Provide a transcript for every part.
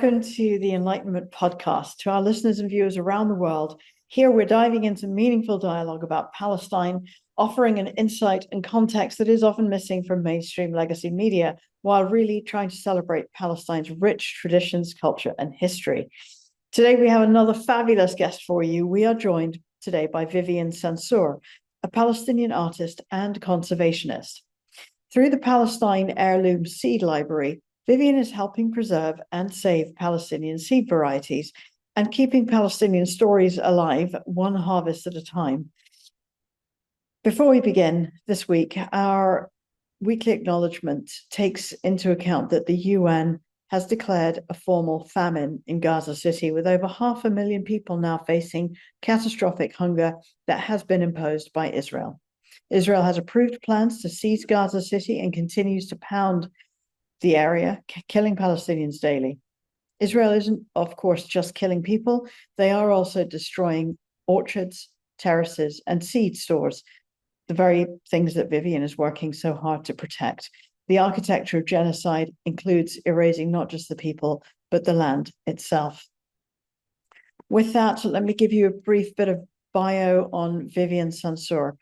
Welcome to the Enlightenment Podcast. To our listeners and viewers around the world, here we're diving into meaningful dialogue about Palestine, offering an insight and context that is often missing from mainstream legacy media, while really trying to celebrate Palestine's rich traditions, culture, and history. Today, we have another fabulous guest for you. We are joined today by Vivien Sansour, a Palestinian artist and conservationist. Through the Palestine Heirloom Seed Library, Vivien is helping preserve and save Palestinian seed varieties and keeping Palestinian stories alive, one harvest at a time. Before we begin this week, our weekly acknowledgement takes into account that the UN has declared a formal famine in Gaza City, with over 500,000 people now facing catastrophic hunger that has been imposed by Israel. Israel has approved plans to seize Gaza City and continues to pound the area, killing Palestinians daily. Israel isn't, of course, just killing people. They are also destroying orchards, terraces, and seed stores, the very things that Vivien is working so hard to protect. The architecture of genocide includes erasing not just the people, but the land itself. With that, let me give you a brief bit of bio on Vivien Sansour.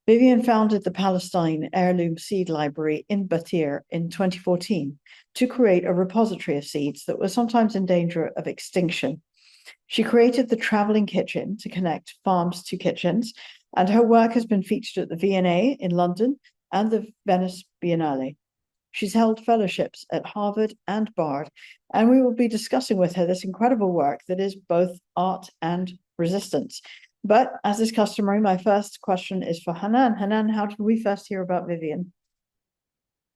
Vivien founded the Palestine Heirloom Seed Library in Batir in 2014 to create a repository of seeds that were sometimes in danger of extinction. She created the traveling kitchen to connect farms to kitchens, and her work has been featured at the V&A in London and the Venice Biennale. She's held fellowships at Harvard and Bard, and we will be discussing with her this incredible work that is both art and resistance. But as is customary, my first question is for Hanan. Hanan, how did we first hear about Vivien?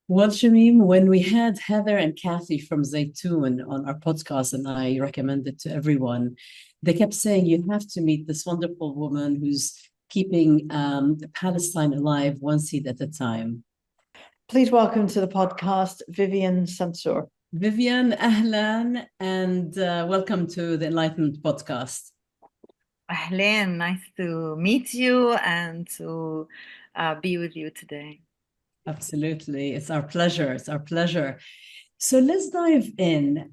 Well, Shamim, when we had Heather and Kathy from Zaytoun on our podcast, and I recommended to everyone, they kept saying, you have to meet this wonderful woman who's keeping Palestine alive one seed at a time. Please welcome to the podcast, Vivien Sansour. Vivien, ahlan, and welcome to the Enlightenment Podcast. Ahlan, nice to meet you and to be with you today. Absolutely. It's our pleasure. It's our pleasure. So let's dive in.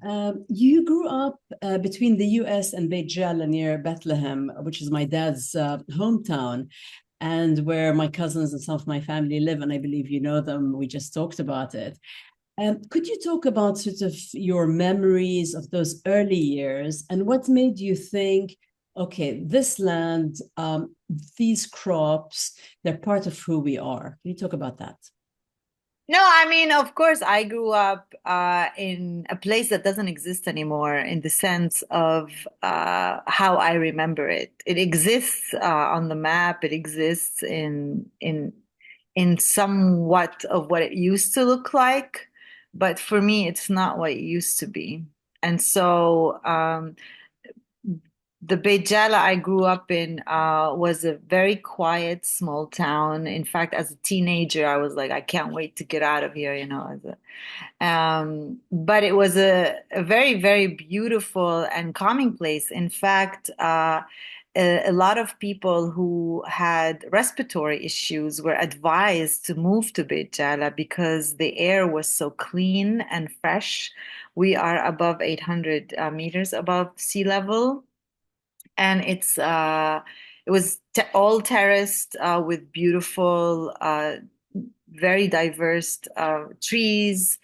You grew up between the US and Beit Jala near Bethlehem, which is my dad's hometown, and where my cousins and some of my family live, and I believe you know them. We just talked about it. Could you talk about sort of your memories of those early years and what made you think, okay, this land, these crops, they're part of who we are? Can you talk about that? No, I mean, of course, I grew up in a place that doesn't exist anymore in the sense of how I remember it. It exists on the map. It exists in somewhat of what it used to look like, but for me, it's not what it used to be. And so the Beit Jala I grew up in was a very quiet, small town. In fact, as a teenager, I was like, I can't wait to get out of here, you know. But it was a very, very beautiful and calming place. In fact, a lot of people who had respiratory issues were advised to move to Beit Jala because the air was so clean and fresh. We are above 800 meters above sea level. And it was all terraced with beautiful, very diverse trees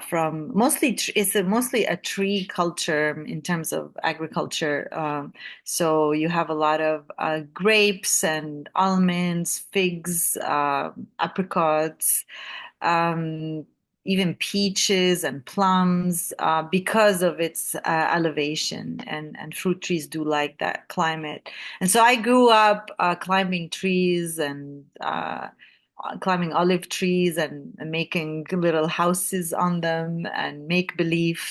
from mostly it's mostly a tree culture in terms of agriculture. So you have a lot of grapes and almonds, figs, apricots. Even peaches and plums because of its elevation, and fruit trees do like that climate. And so I grew up climbing trees and climbing olive trees and making little houses on them and make-believe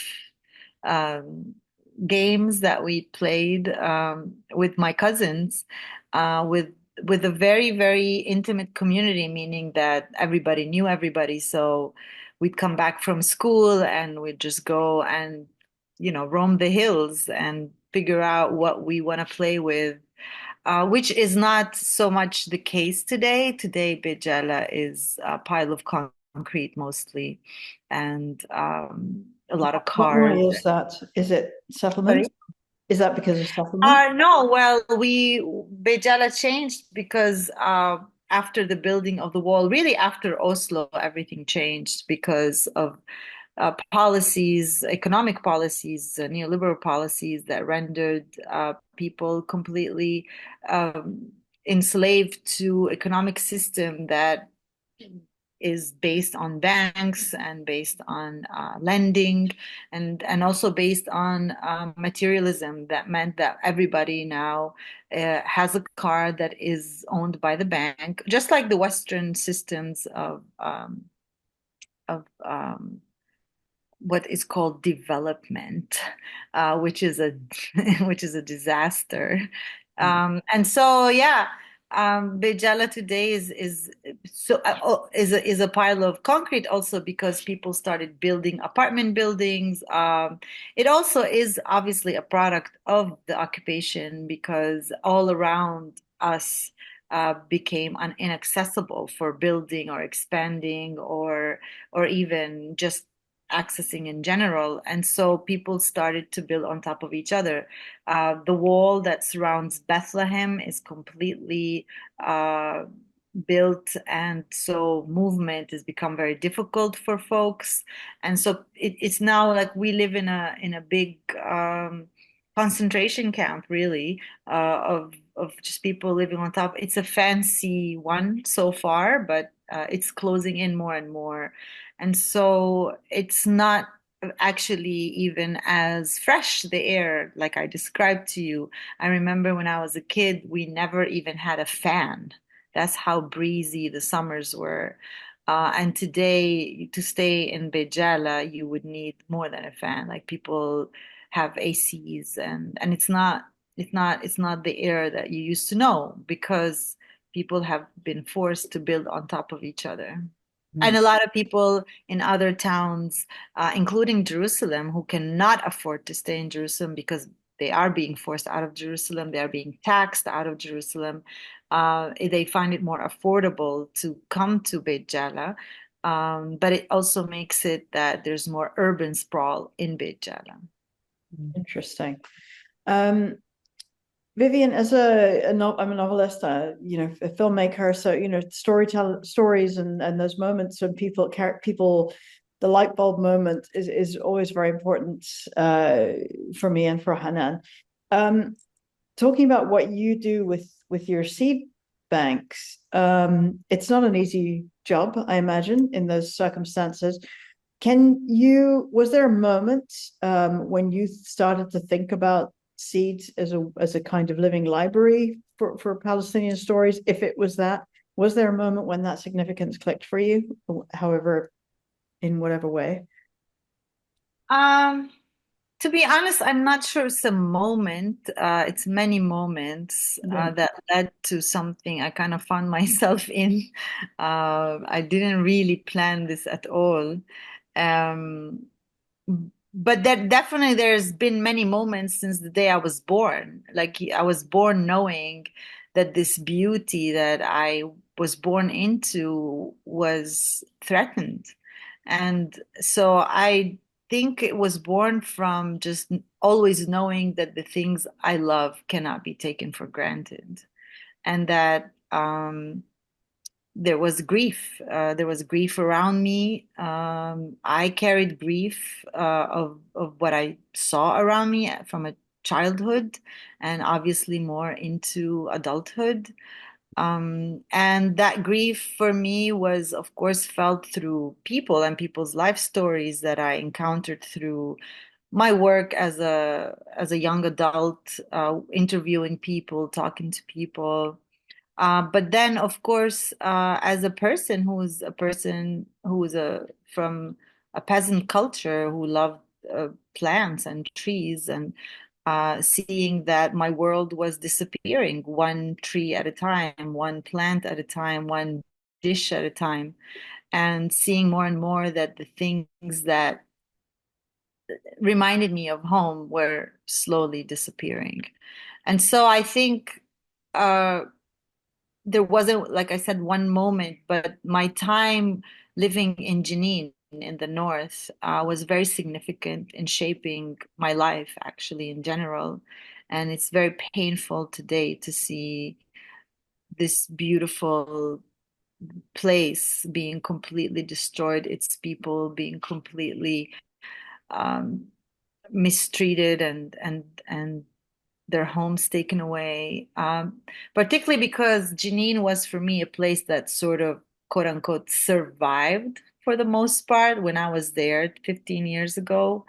games that we played with my cousins with a very, very intimate community, meaning that everybody knew everybody. So we'd come back from school and we'd just go and, roam the hills and figure out what we want to play with, which is not so much the case today. Today, Beit Jala is a pile of concrete mostly. And a lot of Why cars. is that? Is it Sorry? settlement? Is that because of settlement? No, well, Bejala changed because after the building of the wall, really after Oslo, everything changed because of policies, economic policies, neoliberal policies that rendered people completely enslaved to economic system that is based on banks and based on lending and also based on materialism. That meant that everybody now has a car that is owned by the bank, just like the Western systems of what is called development, which is a which is a disaster. And so, yeah, Bejala today is a pile of concrete also because people started building apartment buildings. It also is obviously a product of the occupation because all around us became inaccessible for building or expanding or even just accessing in general. And so people started to build on top of each other. The wall that surrounds Bethlehem is completely built, and so movement has become very difficult for folks. And so it's now like we live in a big concentration camp, really, of just people living on top. It's a fancy one so far, but it's closing in more and more. And so it's not actually even as fresh, the air, like I described to you. I remember when I was a kid, we never even had a fan. That's how breezy the summers were. And today, to stay in Bejala, you would need more than a fan. Like people have ACs, and it's not the air that you used to know because people have been forced to build on top of each other. And a lot of people in other towns, including Jerusalem, who cannot afford to stay in Jerusalem because they are being forced out of Jerusalem, they are being taxed out of Jerusalem. They find it more affordable to come to Beit Jala, but it also makes it that there's more urban sprawl in Beit Jala. Interesting. Vivien, I'm a novelist, a filmmaker, so stories and those moments when people, the light bulb moment is always very important for me and for Hanan. Talking about what you do with your seed banks, it's not an easy job, I imagine, in those circumstances. Was there a moment when you started to think about seeds as a kind of living library for Palestinian stories? If it was that, was there a moment when that significance clicked for you, however, in whatever way? To be honest, I'm not sure it's a moment. It's many moments that led to something I kind of found myself in. I didn't really plan this at all. Um, but that definitely there's been many moments since the day I was born. Like I was born knowing that this beauty that I was born into was threatened. And so I think it was born from just always knowing that the things I love cannot be taken for granted, and that there was grief. There was grief around me. I carried grief of what I saw around me from a childhood, and obviously more into adulthood. And that grief for me was, of course, felt through people and people's life stories that I encountered through my work as a young adult, interviewing people, talking to people. But then, of course, as a person who was from a peasant culture who loved plants and trees, and seeing that my world was disappearing one tree at a time, one plant at a time, one dish at a time, and seeing more and more that the things that reminded me of home were slowly disappearing. And so I think there wasn't, like I said, one moment, but my time living in Jenin in the north was very significant in shaping my life, actually, in general. And it's very painful today to see this beautiful place being completely destroyed, its people being completely um, mistreated and their homes taken away. Particularly because Jenin was for me a place that sort of quote unquote survived for the most part when I was there 15 years ago,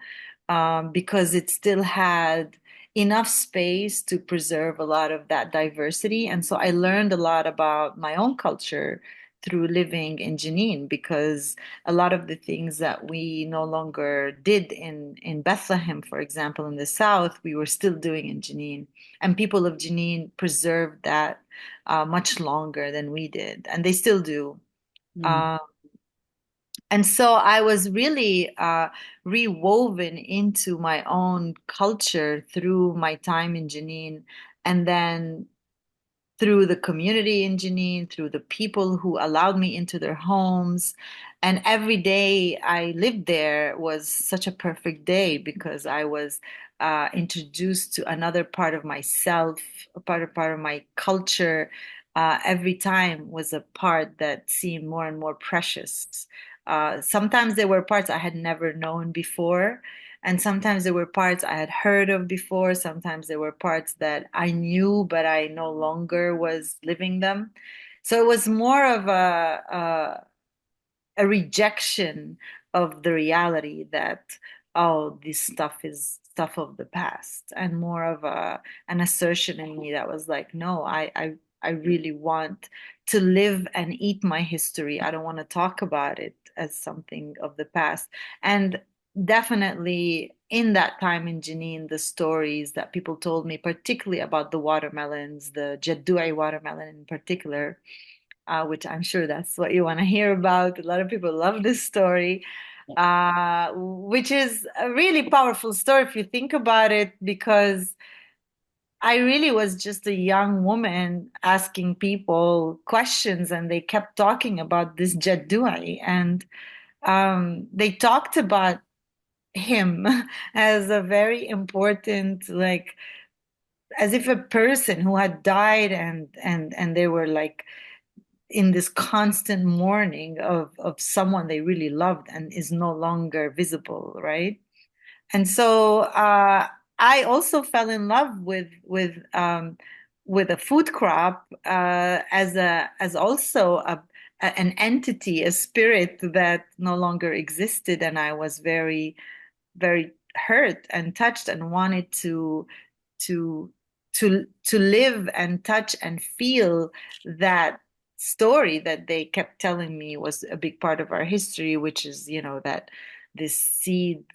because it still had enough space to preserve a lot of that diversity. And so I learned a lot about my own culture through living in Jenin, because a lot of the things that we no longer did in Bethlehem, for example, in the south, we were still doing in Jenin. And people of Jenin preserved that much longer than we did, and they still do. Mm. And so I was really rewoven into my own culture through my time in Jenin, and then through the community in Jenin, through the people who allowed me into their homes. And every day I lived there was such a perfect day, because I was introduced to another part of myself, a part of my culture. Every time was a part that seemed more and more precious. Sometimes there were parts I had never known before. And sometimes there were parts I had heard of before. Sometimes there were parts that I knew, but I no longer was living them. So it was more of a rejection of the reality that, oh, this stuff is stuff of the past, and more of an assertion in me that was like, no, I really want to live and eat my history. I don't want to talk about it as something of the past. And definitely in that time in Jenin, the stories that people told me, particularly about the watermelons, the Jaddui watermelon in particular, which I'm sure that's what you want to hear about. A lot of people love this story, which is a really powerful story if you think about it, because I really was just a young woman asking people questions, and they kept talking about this Jaddui, and they talked about him as a very important, like, as if a person who had died, and they were like in this constant mourning of someone they really loved and is no longer visible, right? And so I also fell in love with a food crop as also an entity, a spirit that no longer existed, and I was very very hurt and touched and wanted to to live and touch and feel that story that they kept telling me was a big part of our history, which is, that this seed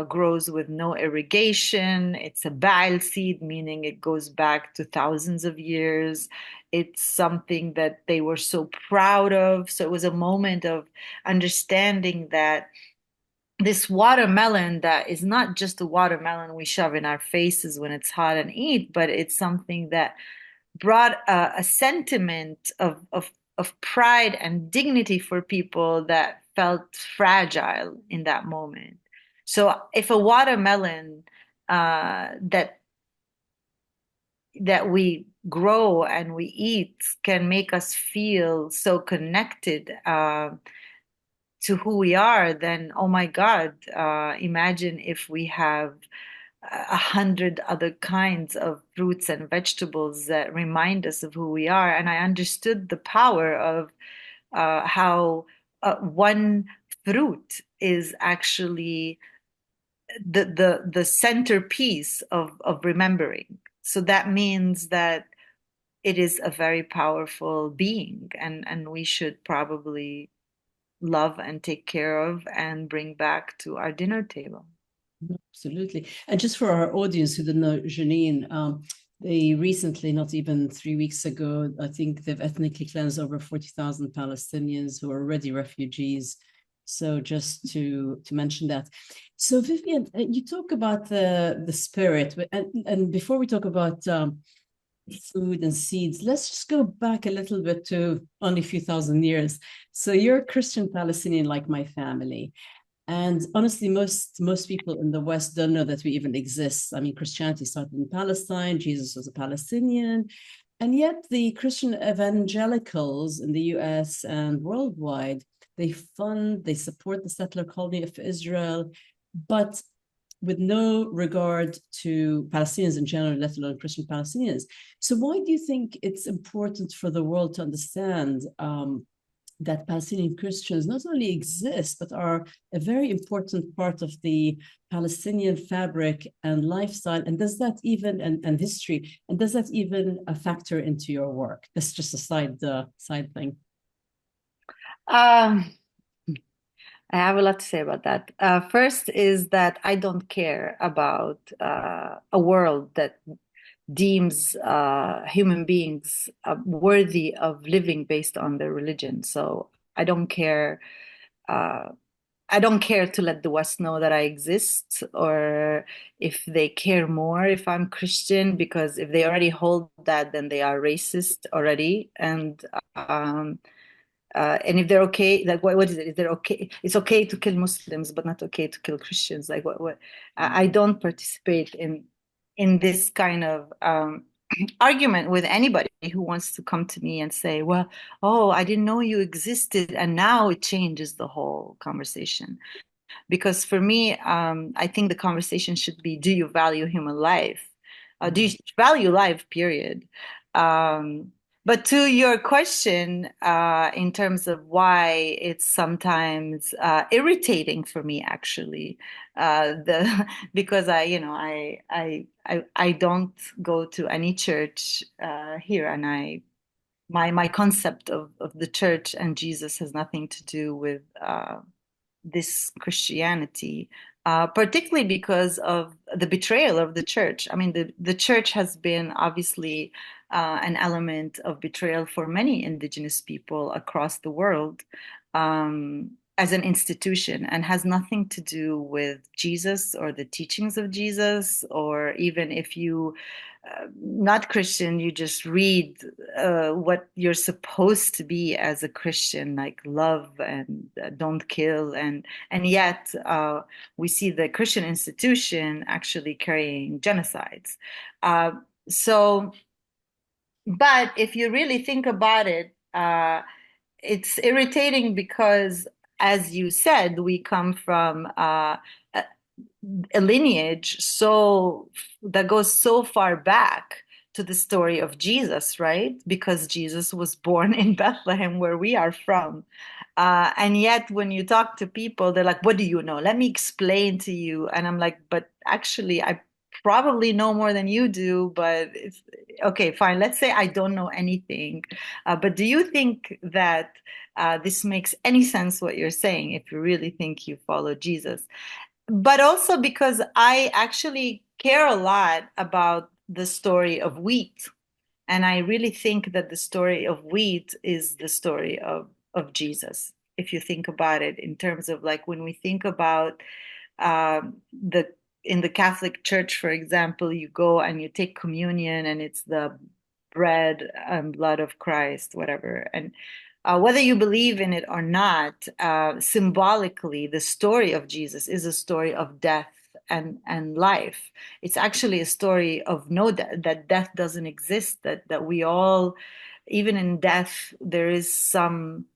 grows with no irrigation. It's a Baal seed, meaning it goes back to thousands of years. It's something that they were so proud of. So it was a moment of understanding that this watermelon, that is not just a watermelon we shove in our faces when it's hot and eat, but it's something that brought a sentiment of pride and dignity for people that felt fragile in that moment. So if a watermelon that we grow and we eat can make us feel so connected to who we are, then oh my God, imagine if we have 100 other kinds of fruits and vegetables that remind us of who we are. And I understood the power of how one fruit is actually the centerpiece of remembering. So that means that it is a very powerful being, and we should probably love and take care of and bring back to our dinner table. Absolutely. And just for our audience who don't know Jenin, they recently, not even 3 weeks ago, I think they've ethnically cleansed over 40,000 Palestinians who are already refugees. So just to mention that. So Vivien, you talk about the spirit, and before we talk about food and seeds. Let's just go back a little bit to only a few thousand years. So you're a Christian Palestinian like my family. And honestly, most people in the West don't know that we even exist. I mean, Christianity started in Palestine, Jesus was a Palestinian, and yet the Christian evangelicals in the US and worldwide, they support the settler colony of Israel, but with no regard to Palestinians in general, let alone Christian Palestinians. So why do you think it's important for the world to understand that Palestinian Christians not only exist, but are a very important part of the Palestinian fabric and lifestyle? And does that even, and history, and does that even factor into your work? That's just a side thing. I have a lot to say about that. First is that I don't care about a world that deems human beings worthy of living based on their religion. So I don't care. I don't care to let the West know that I exist, or if they care more if I'm Christian, because if they already hold that, then they are racist already. And if they're okay, like what is it? Is they're okay? It's okay to kill Muslims, but not okay to kill Christians. Like what? I don't participate in this kind of argument with anybody who wants to come to me and say, "Well, oh, I didn't know you existed," and now it changes the whole conversation. Because for me, I think the conversation should be: do you value human life? Do you value life? Period. Um, but to your question, in terms of why it's sometimes irritating for me, actually, because I don't go to any church here, and my concept of the church and Jesus has nothing to do with this Christianity, particularly because of the betrayal of the church. I mean, the church has been obviously an element of betrayal for many indigenous people across the world, as an institution, and has nothing to do with Jesus or the teachings of Jesus, or even if you not Christian, you just read what you're supposed to be as a Christian, like love and don't kill, and yet we see the Christian institution actually carrying genocides. Uh, so, but if you really think about it, it's irritating because, as you said, we come from a lineage so that goes so far back to the story of Jesus, right? Because Jesus was born in Bethlehem, where we are from. And yet, when you talk to people, they're like, "What do you know? Let me explain to you." And I'm like, "But actually, I probably know more than you do, but it's okay, fine. Let's say I don't know anything. But do you think that this makes any sense what you're saying if you really think you follow Jesus?" But also because I actually care a lot about the story of wheat. And I really think that the story of wheat is the story of Jesus. If you think about it in terms of, like, when we think about the in the Catholic Church, for example, you go and you take communion and it's the bread and blood of Christ, whatever. And whether you believe in it or not, symbolically, the story of Jesus is a story of death and life. It's actually a story of no death, that death doesn't exist, that we all, even in death, there is some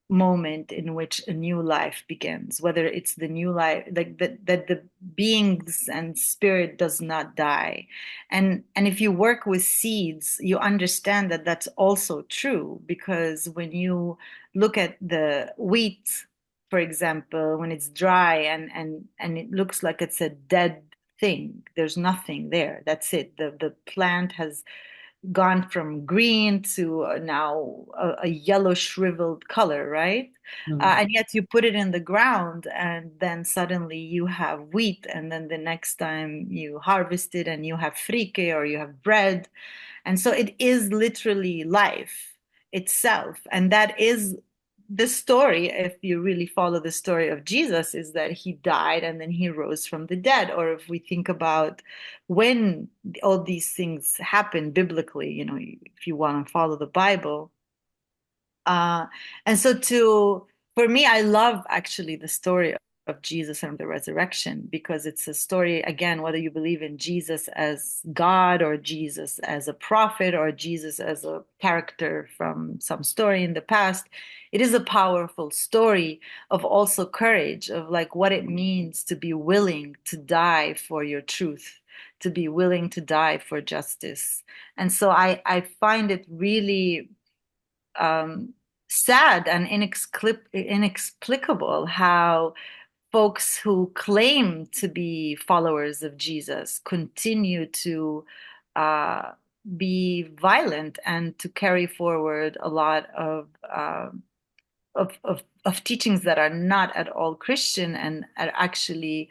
moment in which a new life begins, whether it's the new life, like that the beings and spirit does not die. And if you work with seeds, you understand that that's also true, because when you look at the wheat, for example, when it's dry and it looks like it's a dead thing, there's nothing there, that's it, the plant has gone from green to now a yellow shriveled color, right? And yet you put it in the ground and then suddenly you have wheat, and then the next time you harvest it and you have frike, or you have bread. And so it is literally life itself. And that is the story, if you really follow the story of Jesus, is that he died and then he rose from the dead. Or if we think about when all these things happen biblically, you know, if you want to follow the Bible. And so for me, I love actually the story of Jesus and the resurrection, because it's a story, again, whether you believe in Jesus as God or Jesus as a prophet or Jesus as a character from some story in the past, it is a powerful story of also courage, of like what it means to be willing to die for your truth, to be willing to die for justice. And so I find it really sad and inexplicable how folks who claim to be followers of Jesus continue to uh, be violent and to carry forward a lot of teachings that are not at all Christian and are actually,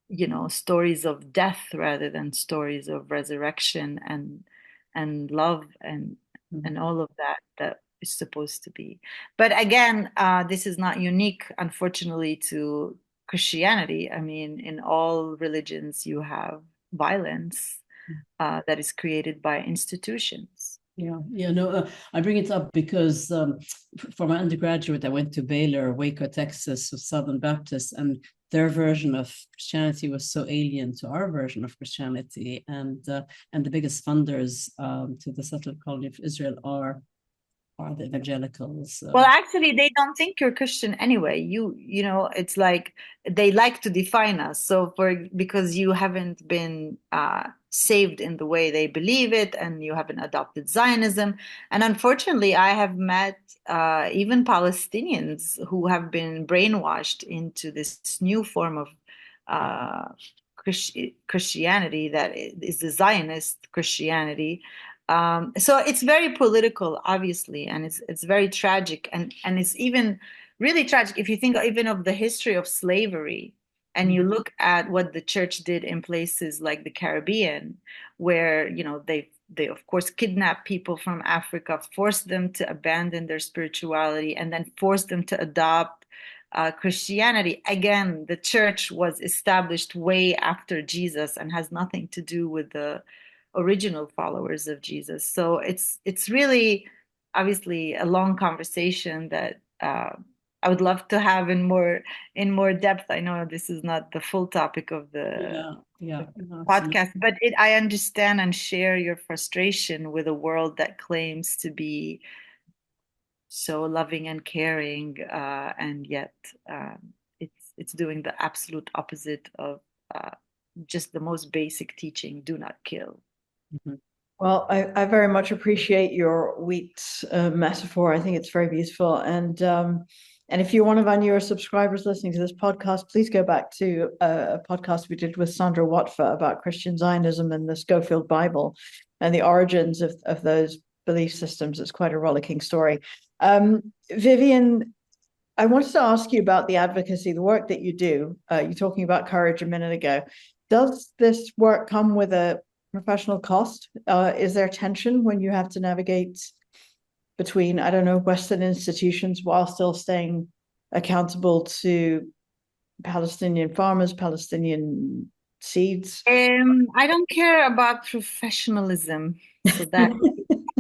you know, stories of death rather than stories of resurrection and love and all of that is supposed to be. But again, this is not unique, unfortunately, to Christianity. I mean, in all religions, you have violence that is created by institutions. No, I bring it up because for my undergraduate, I went to Baylor, Waco, Texas, with Southern Baptist, and their version of Christianity was so alien to our version of Christianity, and the biggest funders to the settled colony of Israel are the evangelicals. Well, actually, they don't think you're Christian anyway. You know, it's like they like to define us. So because you haven't been saved in the way they believe it, and you haven't adopted Zionism. And unfortunately, I have met even Palestinians who have been brainwashed into this new form of Christianity that is the Zionist Christianity. So it's very political, obviously, and it's very tragic, and it's even really tragic if you think even of the history of slavery, and you look at what the church did in places like the Caribbean, where, you know, they of course kidnapped people from Africa, forced them to abandon their spirituality, and then forced them to adopt Christianity. Again, the church was established way after Jesus and has nothing to do with the original followers of Jesus. So it's really obviously a long conversation that I would love to have in more depth. I know this is not the full topic of the podcast, but I understand and share your frustration with a world that claims to be so loving and caring, and yet it's doing the absolute opposite of just the most basic teaching: do not kill. Mm-hmm. Well, I very much appreciate your wheat metaphor. I think it's very beautiful. And if you're one of our newer subscribers listening to this podcast, please go back to a podcast we did with Sandra Watfa about Christian Zionism and the Schofield Bible and the origins of those belief systems. It's quite a rollicking story. Vivien, I wanted to ask you about the advocacy, the work that you do. You're talking about courage a minute ago. Does this work come with a professional cost? Is there tension when you have to navigate between, I don't know, Western institutions while still staying accountable to Palestinian farmers, Palestinian seeds? I don't care about professionalism, so that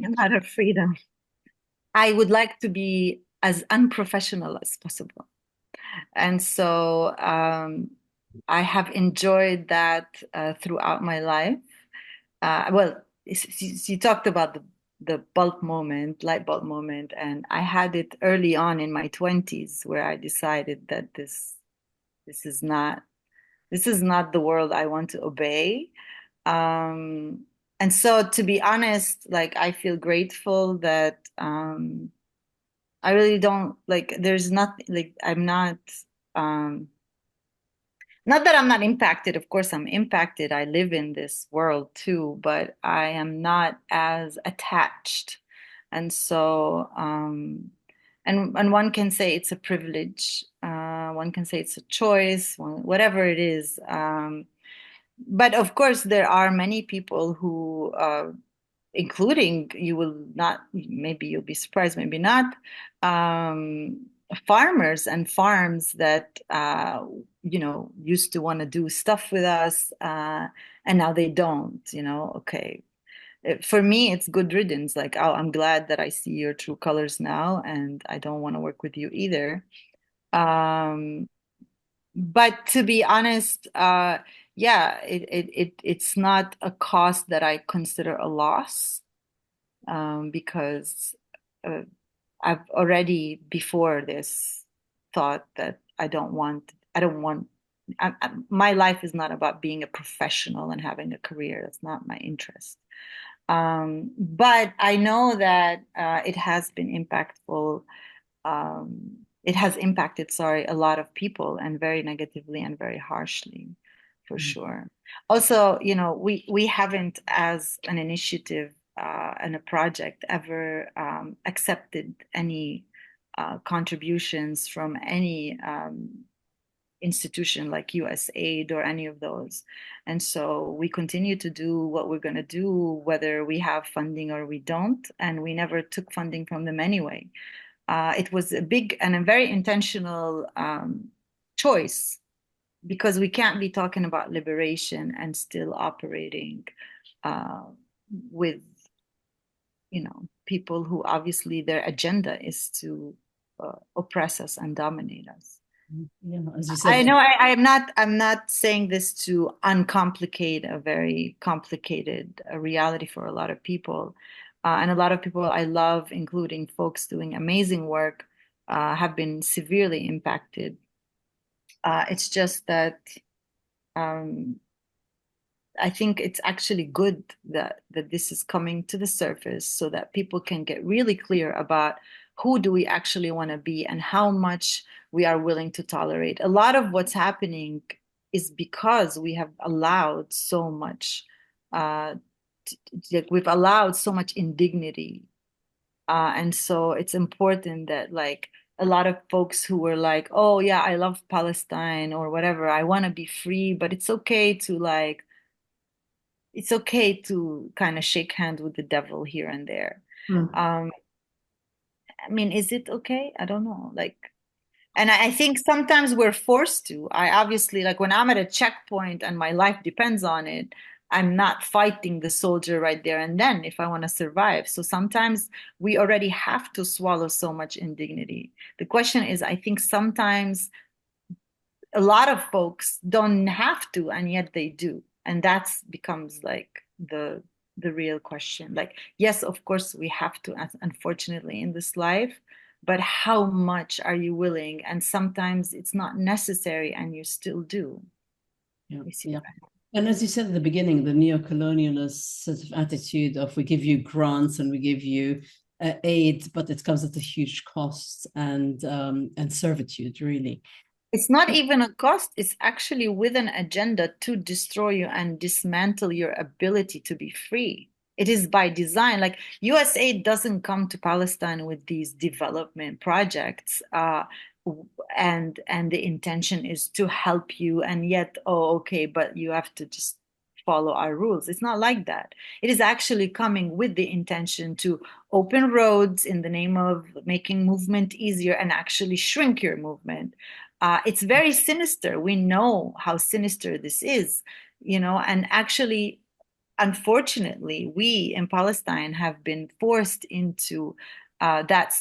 a matter of freedom. I would like to be as unprofessional as possible. And so I have enjoyed that throughout my life. Well, you talked about the light bulb moment, and I had it early on in my 20s where I decided that this is not the world I want to obey. And so, to be honest, like, I feel grateful that I really don't like. There's not like I'm not. Not that I'm not impacted. Of course, I'm impacted. I live in this world too, but I am not as attached. And so, and one can say it's a privilege. One can say it's a choice, whatever it is. But of course, there are many people who including, you will not, maybe you'll be surprised, maybe not, farmers and farms that used to want to do stuff with us, and now they don't. Okay. For me, it's good riddance. Like, oh, I'm glad that I see your true colors now, and I don't want to work with you either. But to be honest, yeah, it's not a cost that I consider a loss, because I've already before this thought that my life is not about being a professional and having a career. That's not my interest. But I know that it has been impactful. It has impacted, sorry, a lot of people, and very negatively and very harshly, for sure. Also, we haven't, as an initiative and a project, ever accepted any contributions from any institution like USAID or any of those. And so we continue to do what we're going to do, whether we have funding or we don't. And we never took funding from them anyway. It was a big and a very intentional choice, because we can't be talking about liberation and still operating with, people who obviously their agenda is to oppress us and dominate us. Yeah, as you said. I know I'm not saying this to uncomplicate a very complicated reality for a lot of people. And a lot of people I love, including folks doing amazing work, have been severely impacted. It's just that I think it's actually good that this is coming to the surface, so that people can get really clear about who do we actually want to be and how much we are willing to tolerate. A lot of what's happening is because we have allowed so much, we've allowed so much indignity. And so it's important that, like, a lot of folks who were like, oh yeah, I love Palestine or whatever, I want to be free, but it's okay to kind of shake hands with the devil here and there. I mean, is it okay? I don't know. Like, and I think sometimes we're forced to. I obviously, like, when I'm at a checkpoint and my life depends on it, I'm not fighting the soldier right there and then if I want to survive. So sometimes we already have to swallow so much indignity. The question is, I think sometimes a lot of folks don't have to, and yet they do. And that becomes like the real question. Like, yes, of course we have to, unfortunately, in this life, but how much are you willing? And sometimes it's not necessary and you still do. Yeah. And as you said at the beginning, the neo-colonialist sort of attitude of, we give you grants and we give you aid, but it comes at a huge cost and servitude, really. It's not even a cost. It's actually with an agenda to destroy you and dismantle your ability to be free. It is by design. Like, USAID doesn't come to Palestine with these development projects, and the intention is to help you, and yet, oh, okay, but you have to just follow our rules. It's not like that. It is actually coming with the intention to open roads in the name of making movement easier and actually shrink your movement. It's very sinister. We know how sinister this is, and actually, unfortunately, we in Palestine have been forced into that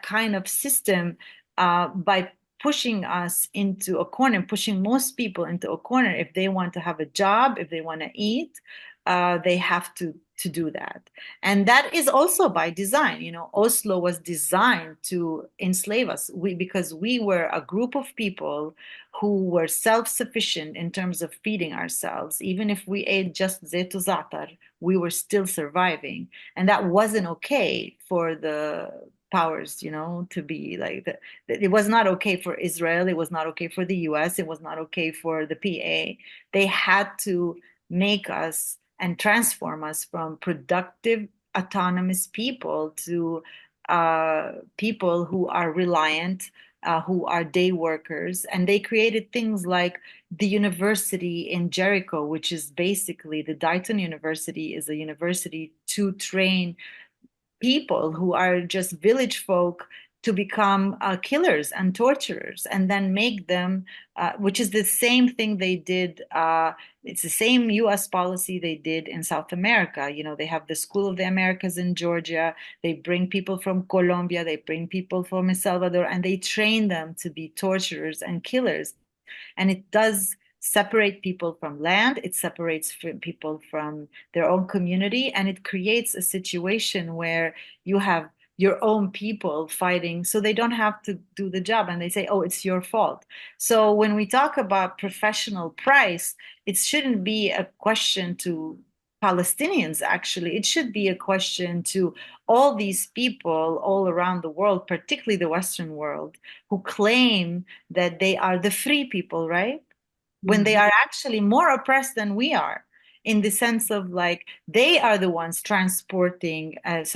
kind of system by pushing us into a corner, pushing most people into a corner. If they want to have a job, if they want to eat, they have to do that. And that is also by design. Oslo was designed to enslave us, because we were a group of people who were self-sufficient in terms of feeding ourselves. Even if we ate just zeyt za'atar, we were still surviving. And that wasn't okay for the powers, to be like that. It was not okay for Israel. It was not okay for the US. It was not okay for the PA. They had to make us and transform us from productive, autonomous people to people who are reliant who are day workers. And they created things like the university in Jericho, which is basically the Dayton University is a university to train people who are just village folk to become killers and torturers, and then make them, which is the same thing they did. It's the same US policy they did in South America. You know, they have the School of the Americas in Georgia. They bring people from Colombia, they bring people from El Salvador, and they train them to be torturers and killers. And it does separate people from land, it separates people from their own community, and it creates a situation where you have your own people fighting, so they don't have to do the job, and they say, oh, it's your fault. So when we talk about professional price, it shouldn't be a question to Palestinians, actually. It should be a question to all these people all around the world, particularly the Western world, who claim that they are the free people, right? When they are actually more oppressed than we are, in the sense of like they are the ones transporting, and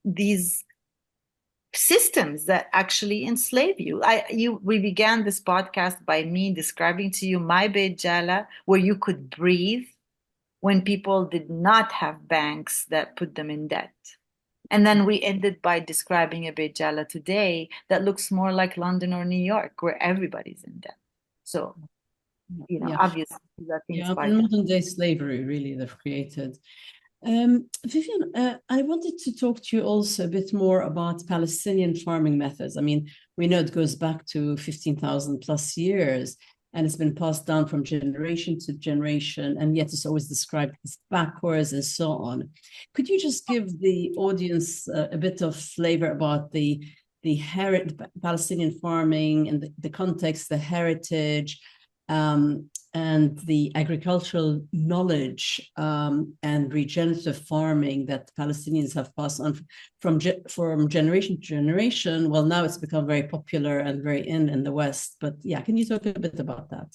these systems that actually enslave you. We began this podcast by me describing to you my Beit Jala, where you could breathe when people did not have banks that put them in debt. And then we ended by describing a Beit Jala today that looks more like London or New York, where everybody's in debt. So, you know, obviously that things and modern day slavery, really, they've created. Vivien, I wanted to talk to you also a bit more about Palestinian farming methods. I mean, we know it goes back to 15,000 plus years, and it's been passed down from generation to generation, and yet it's always described as backwards and so on. Could you just give the audience a bit of flavor about the Palestinian farming and the context, the heritage, and the agricultural knowledge and regenerative farming that Palestinians have passed on from generation to generation? Well, now it's become very popular and very in the West. But yeah, can you talk a bit about that?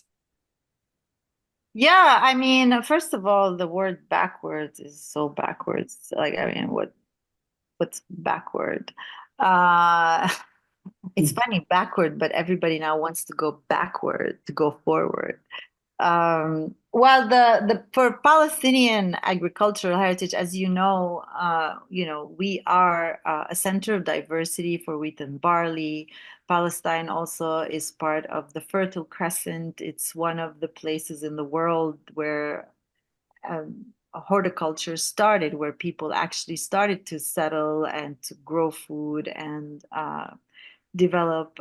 Yeah, I mean, first of all, the word backwards is so backwards. Like, I mean, what's backward? It's funny, backward, but everybody now wants to go backward, to go forward. Well, the for Palestinian agricultural heritage, as you know, we are a center of diversity for wheat and barley. Palestine also is part of the Fertile Crescent. It's one of the places in the world where horticulture started, where people actually started to settle and to grow food and develop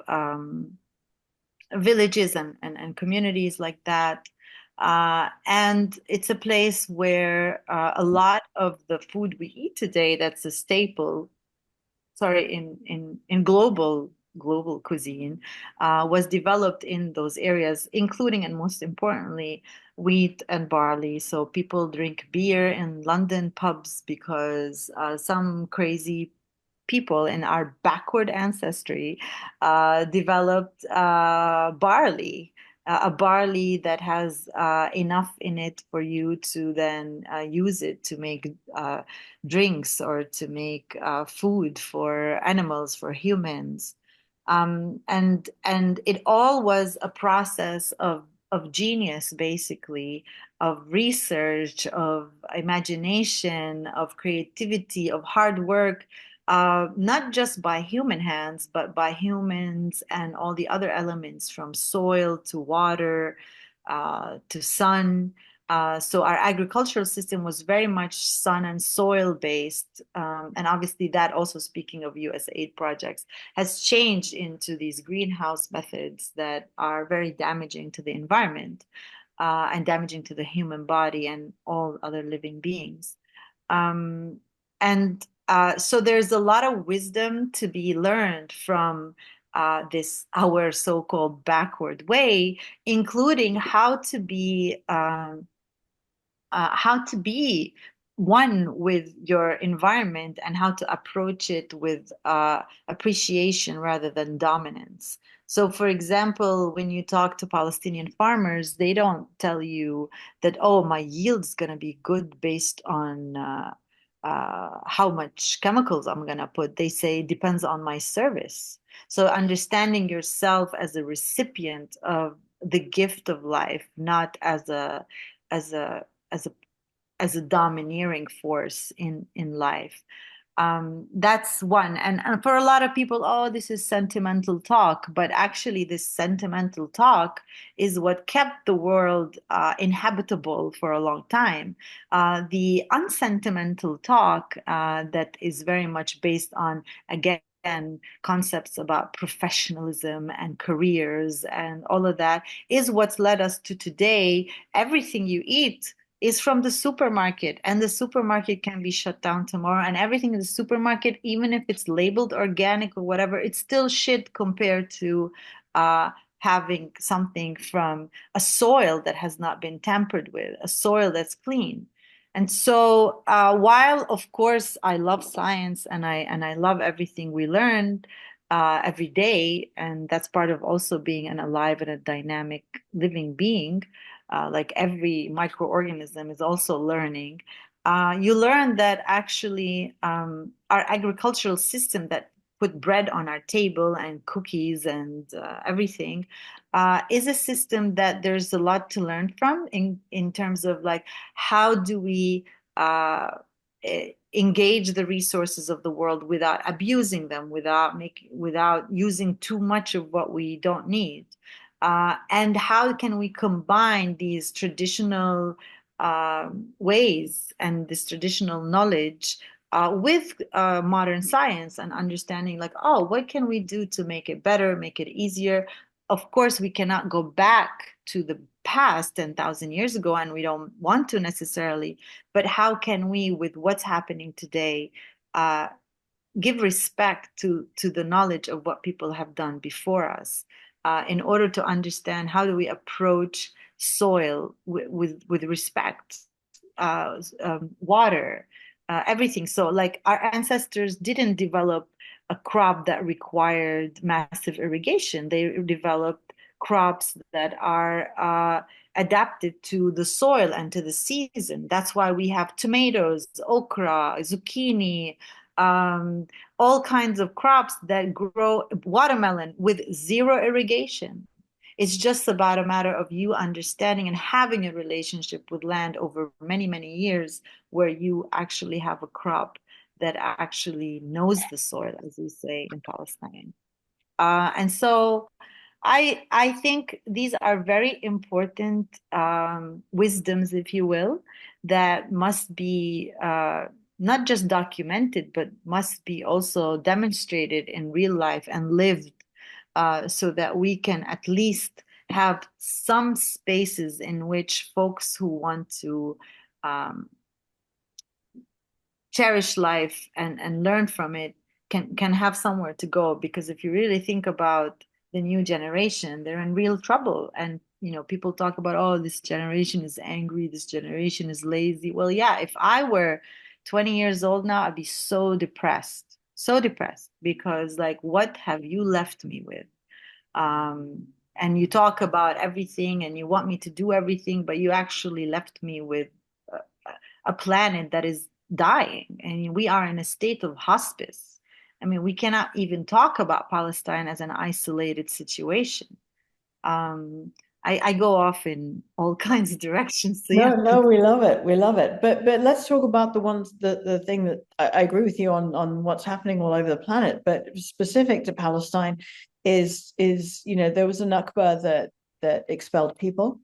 villages and communities like that. And it's a place where a lot of the food we eat today that's a staple, in global cuisine, was developed in those areas, including and most importantly, wheat and barley. So people drink beer in London pubs because some crazy people in our backward ancestry developed barley, a barley that has enough in it for you to then use it to make drinks or to make food for animals, for humans. And it all was a process of genius, basically, of research, of imagination, of creativity, of hard work, not just by human hands, but by humans and all the other elements, from soil to water to sun. So our agricultural system was very much sun and soil based. And obviously that also, speaking of US aid projects, has changed into these greenhouse methods that are very damaging to the environment and damaging to the human body and all other living beings. So there's a lot of wisdom to be learned from this, our so-called backward way, including how to be one with your environment and how to approach it with appreciation rather than dominance. So, for example, when you talk to Palestinian farmers, they don't tell you that, oh, my yield's going to be good based on how much chemicals I'm going to put. They say it depends on my service. So understanding yourself as a recipient of the gift of life, not as a as a as a domineering force in life. That's one. And for a lot of people, oh, this is sentimental talk. But actually, this sentimental talk is what kept the world inhabitable for a long time. The unsentimental talk that is very much based on, again, concepts about professionalism and careers and all of that is what's led us to today. Everything you eat is from the supermarket, and the supermarket can be shut down tomorrow, and everything in the supermarket, even if it's labeled organic or whatever, it's still shit compared to having something from a soil that has not been tampered with, a soil that's clean. And so while of course I love science and I love everything we learn every day, and that's part of also being an alive and a dynamic living being, like every microorganism is also learning. You learn that actually our agricultural system that put bread on our table and cookies and everything is a system that there's a lot to learn from in terms of like how do we engage the resources of the world without abusing them, without using too much of what we don't need. And how can we combine these traditional ways and this traditional knowledge with modern science and understanding like, oh, what can we do to make it better, make it easier? Of course, we cannot go back to the past 10,000 years ago, and we don't want to necessarily, but how can we, with what's happening today, give respect to the knowledge of what people have done before us, in order to understand how do we approach soil with respect, water, everything. So like our ancestors didn't develop a crop that required massive irrigation. They developed crops that are adapted to the soil and to the season. That's why we have tomatoes, okra, zucchini, um, all kinds of crops that grow, watermelon with zero irrigation. It's just about a matter of you understanding and having a relationship with land over many, many years where you actually have a crop that actually knows the soil, as we say in Palestine. And so I think these are very important wisdoms, if you will, that must be not just documented, but must be also demonstrated in real life and lived, so that we can at least have some spaces in which folks who want to um, cherish life and learn from it can have somewhere to go. Because if you really think about the new generation, they're in real trouble. And people talk about, oh, this generation is angry, this generation is lazy. Well, yeah, if I were 20 years old now, I'd be so depressed, because like, what have you left me with? And you talk about everything and you want me to do everything, but you actually left me with a planet that is dying, and we are in a state of hospice. I mean, we cannot even talk about Palestine as an isolated situation. I go off in all kinds of directions. So yeah. No, we love it. We love it. But let's talk about the thing that I agree with you on what's happening all over the planet, but specific to Palestine is there was a Nakba that expelled people,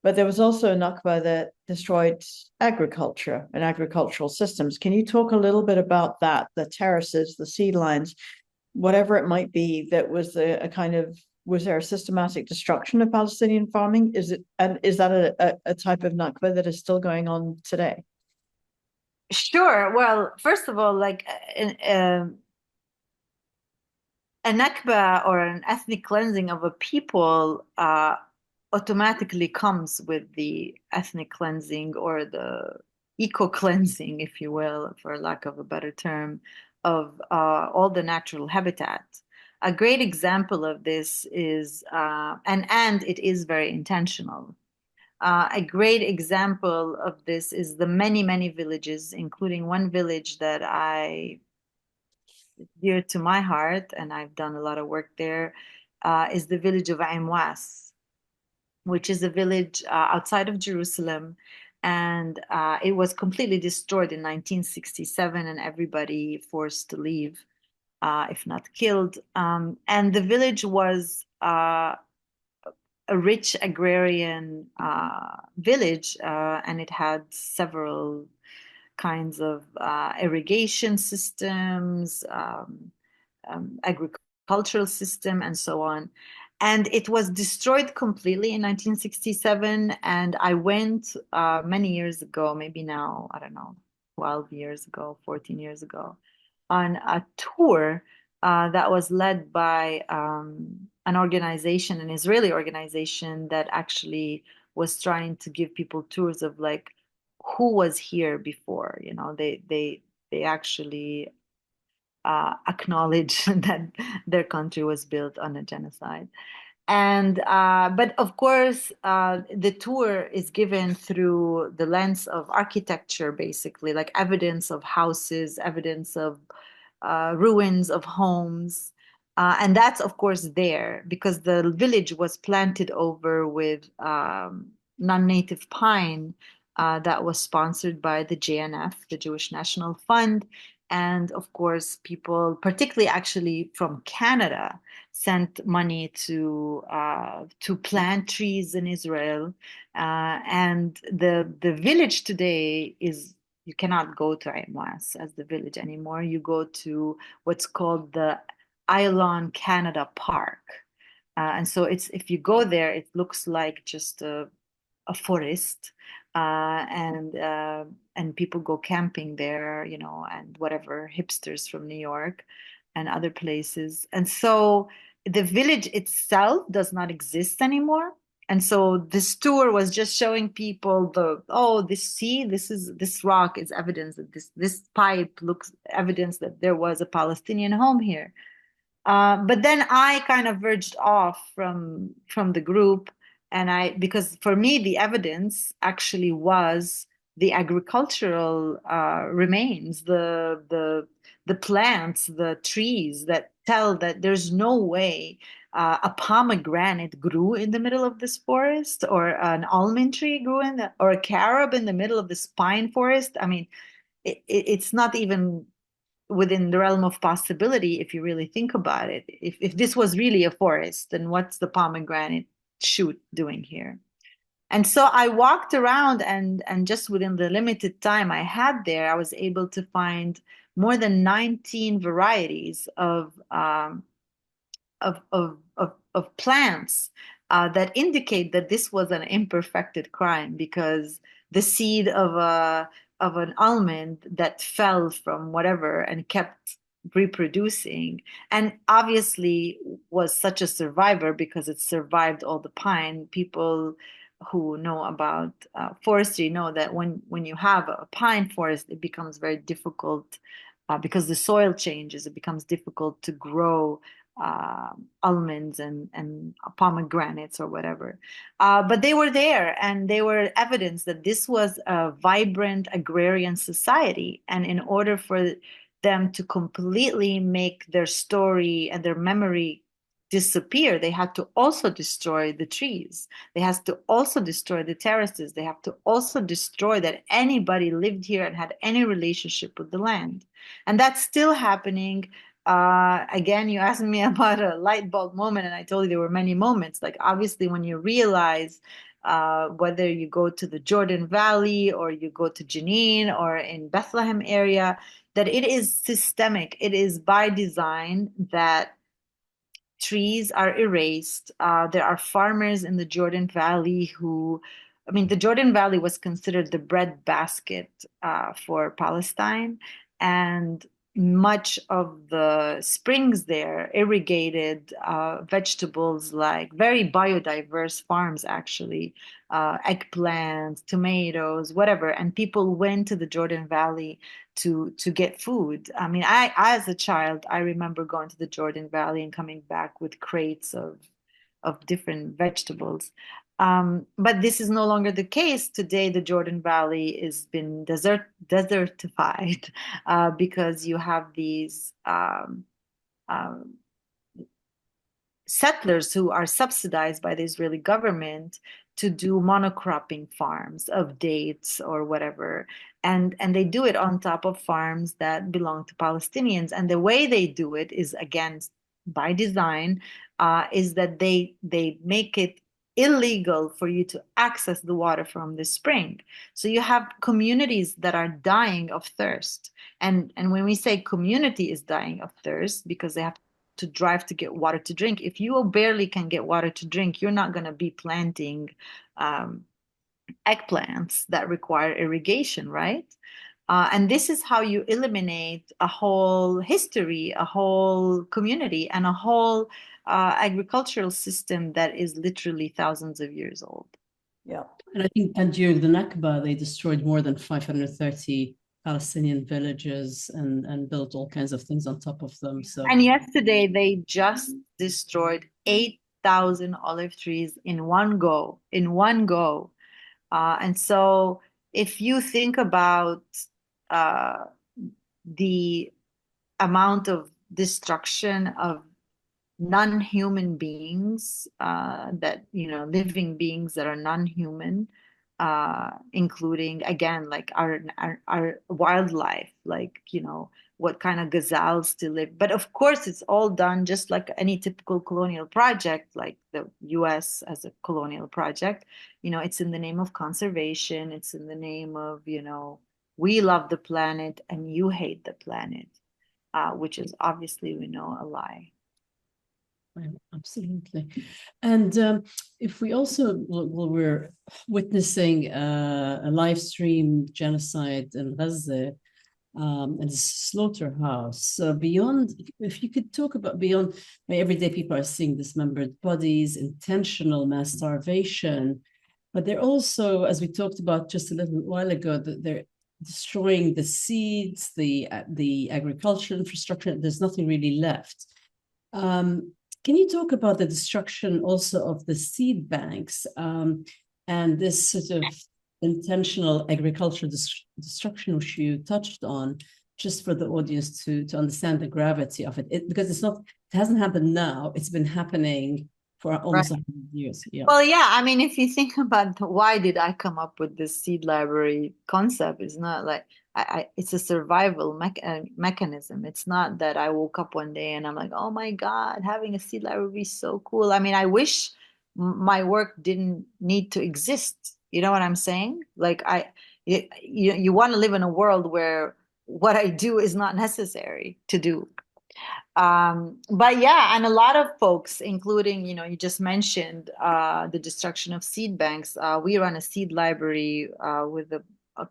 but there was also a Nakba that destroyed agriculture and agricultural systems. Can you talk a little bit about that, the terraces, the seed lines, whatever it might be, that was a kind of, was there a systematic destruction of Palestinian farming? Is that a type of Nakba that is still going on today? Sure. Well, first of all, like a Nakba or an ethnic cleansing of a people automatically comes with the ethnic cleansing or the eco cleansing, if you will, for lack of a better term, of all the natural habitat. A great example of this is, and it is very intentional. A great example of this is the many, many villages, including one village that I dear to my heart, and I've done a lot of work there, is the village of Amwas, which is a village outside of Jerusalem. And it was completely destroyed in 1967, and everybody forced to leave, if not killed. And the village was a rich agrarian village, and it had several kinds of irrigation systems, agricultural system, and so on. And it was destroyed completely in 1967. And I went many years ago, maybe now, I don't know, 12 years ago, 14 years ago, on a tour that was led by an organization, an Israeli organization that actually was trying to give people tours of like who was here before. You know, they actually acknowledge that their country was built on a genocide. And but of course, the tour is given through the lens of architecture, basically, like evidence of houses, evidence of ruins of homes. And that's, of course, there because the village was planted over with non-native pine that was sponsored by the JNF, the Jewish National Fund. And of course, people, particularly actually from Canada, sent money to plant trees in Israel. And the village today is, you cannot go to Amwas as the village anymore. You go to what's called the Island Canada Park. And so it's, if you go there, it looks like just a forest, and people go camping there, you know, and whatever, hipsters from New York and other places. And so the village itself does not exist anymore. And so this tour was just showing people this rock is evidence that this pipe looks evidence that there was a Palestinian home here. But then I kind of verged off from the group, and because for me the evidence actually was the agricultural remains, the plants, the trees that tell that there's no way a pomegranate grew in the middle of this forest, or an almond tree grew or a carob in the middle of this pine forest. I mean, it's not even within the realm of possibility if you really think about it. If this was really a forest, then what's the pomegranate shoot doing here? And so I walked around, and just within the limited time I had there, I was able to find more than 19 varieties of plants that indicate that this was an imperfected crime, because the seed of an almond that fell from whatever and kept reproducing, and obviously was such a survivor because it survived all the pine. People who know about forestry know that when you have a pine forest, it becomes very difficult because the soil changes. It becomes difficult to grow almonds and pomegranates or whatever. But they were there, and they were evidence that this was a vibrant agrarian society. And in order for them to completely make their story and their memory disappear, they had to also destroy the trees. They had to also destroy the terraces. They have to also destroy that anybody lived here and had any relationship with the land. And that's still happening. Again, you asked me about a light bulb moment, and I told you there were many moments. Like, obviously, when you realize whether you go to the Jordan Valley or you go to Jenin or in Bethlehem area, that it is systemic. It is by design that trees are erased. There are farmers in the Jordan Valley who, I mean, the Jordan Valley was considered the breadbasket for Palestine, and much of the springs there irrigated vegetables, like very biodiverse farms, actually, eggplants, tomatoes, whatever. And people went to the Jordan Valley to get food. I mean, I as a child, I remember going to the Jordan Valley and coming back with crates of different vegetables. But this is no longer the case. Today, the Jordan Valley has been desertified because you have these um, settlers who are subsidized by the Israeli government to do monocropping farms of dates or whatever. And they do it on top of farms that belong to Palestinians. And the way they do it is, again, by design, is that they make it illegal for you to access the water from the spring. So you have communities that are dying of thirst. And when we say community is dying of thirst because they have to drive to get water to drink, if you barely can get water to drink, you're not going to be planting eggplants that require irrigation, right? And this is how you eliminate a whole history, a whole community, and a whole agricultural system that is literally thousands of years old. Yeah. And I think and during the Nakba, they destroyed more than 530 Palestinian villages and built all kinds of things on top of them. So, and yesterday they just destroyed 8,000 olive trees in one go, and so if you think about the amount of destruction of non-human beings, that, living beings that are non-human, including, again, like our wildlife, like, what kind of gazelles to live. But of course, it's all done just like any typical colonial project, like the US as a colonial project. It's in the name of conservation. It's in the name of, we love the planet and you hate the planet, which is obviously, we know, a lie. Absolutely. And if we also, we're witnessing a live stream genocide in Gaza, and a slaughterhouse. So beyond, if you could talk about beyond, everyday people are seeing dismembered bodies, intentional mass starvation, but they're also, as we talked about just a little while ago, that they're destroying the seeds, the agricultural infrastructure. There's nothing really left. Can you talk about the destruction also of the seed banks, and this sort of intentional agricultural destruction, which you touched on, just for the audience to understand the gravity of it, because it hasn't happened now, it's been happening for almost 100 years. Yeah. Well, yeah, I mean, if you think about why did I come up with this seed library concept, it's not like it's a survival mechanism. It's not that I woke up one day and I'm like, oh my God, having a seed library would be so cool. I mean, I wish my work didn't need to exist. You know what I'm saying? Like you want to live in a world where what I do is not necessary to do. But yeah, and a lot of folks, including, you just mentioned the destruction of seed banks. We run a seed library with a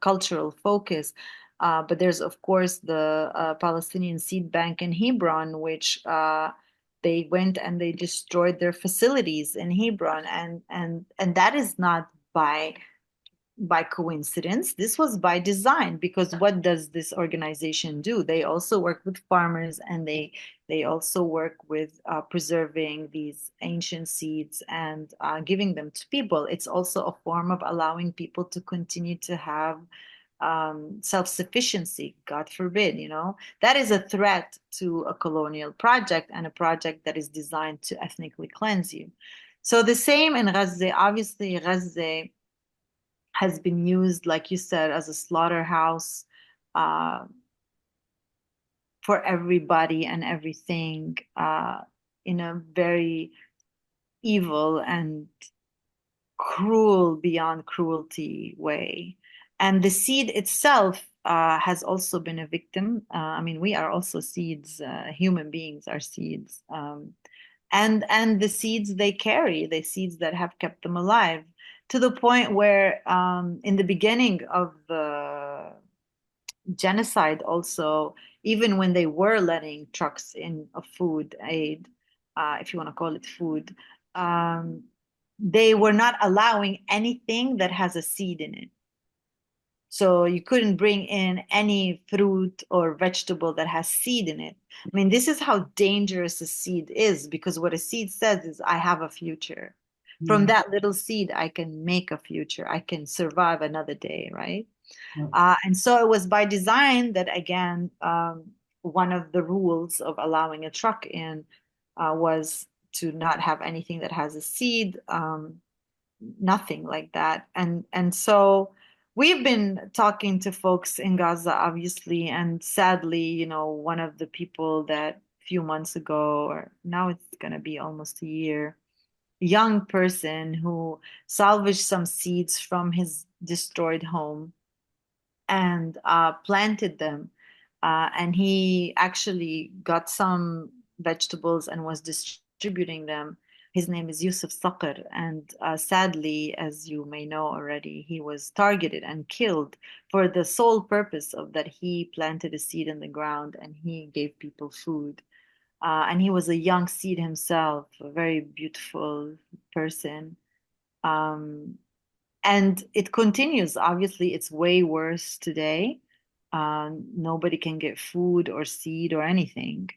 cultural focus. But there's, of course, the Palestinian seed bank in Hebron, which they went and they destroyed their facilities in Hebron. And that is not by coincidence. This was by design, because what does this organization do? They also work with farmers, and they also work with preserving these ancient seeds and giving them to people. It's also a form of allowing people to continue to have self-sufficiency. God forbid, that is a threat to a colonial project, and a project that is designed to ethnically cleanse you. So the same in Gaza. Obviously, Gaza has been used, like you said, as a slaughterhouse for everybody and everything, in a very evil and cruel beyond cruelty way. And the seed itself has also been a victim. I mean, we are also seeds. Human beings are seeds. And the seeds they carry, the seeds that have kept them alive, to the point where in the beginning of the genocide also, even when they were letting trucks in of food aid, if you want to call it food, they were not allowing anything that has a seed in it. So you couldn't bring in any fruit or vegetable that has seed in it. I mean, this is how dangerous a seed is, because what a seed says is, I have a future. From that little seed, I can make a future. I can survive another day, right? And so it was by design that, again, one of the rules of allowing a truck in was to not have anything that has a seed, nothing like that. And so we've been talking to folks in Gaza, obviously, and sadly, one of the people that a few months ago, or now it's going to be almost a year, young person who salvaged some seeds from his destroyed home and planted them. And he actually got some vegetables and was distributing them. His name is Yusuf Saqr. And sadly, as you may know already, he was targeted and killed for the sole purpose of that he planted a seed in the ground and he gave people food. And he was a young seed himself, a very beautiful person. Um, and it continues. Obviously, it's way worse today. Nobody can get food or seed or anything.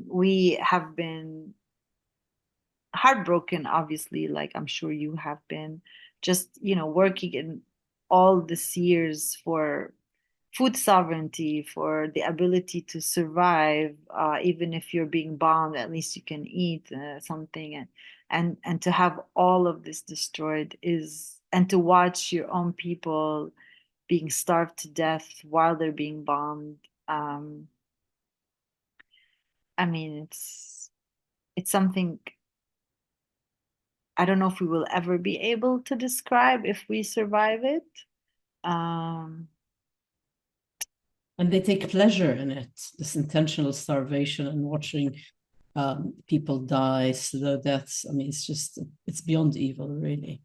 We have been heartbroken, obviously, like I'm sure you have been, just, working in all these years for food sovereignty, for the ability to survive, even if you're being bombed, at least you can eat something, and to have all of this destroyed and to watch your own people being starved to death while they're being bombed. I mean, it's something I don't know if we will ever be able to describe if we survive it. And they take pleasure in it, this intentional starvation and watching people die, slow deaths. I mean, it's beyond evil, really.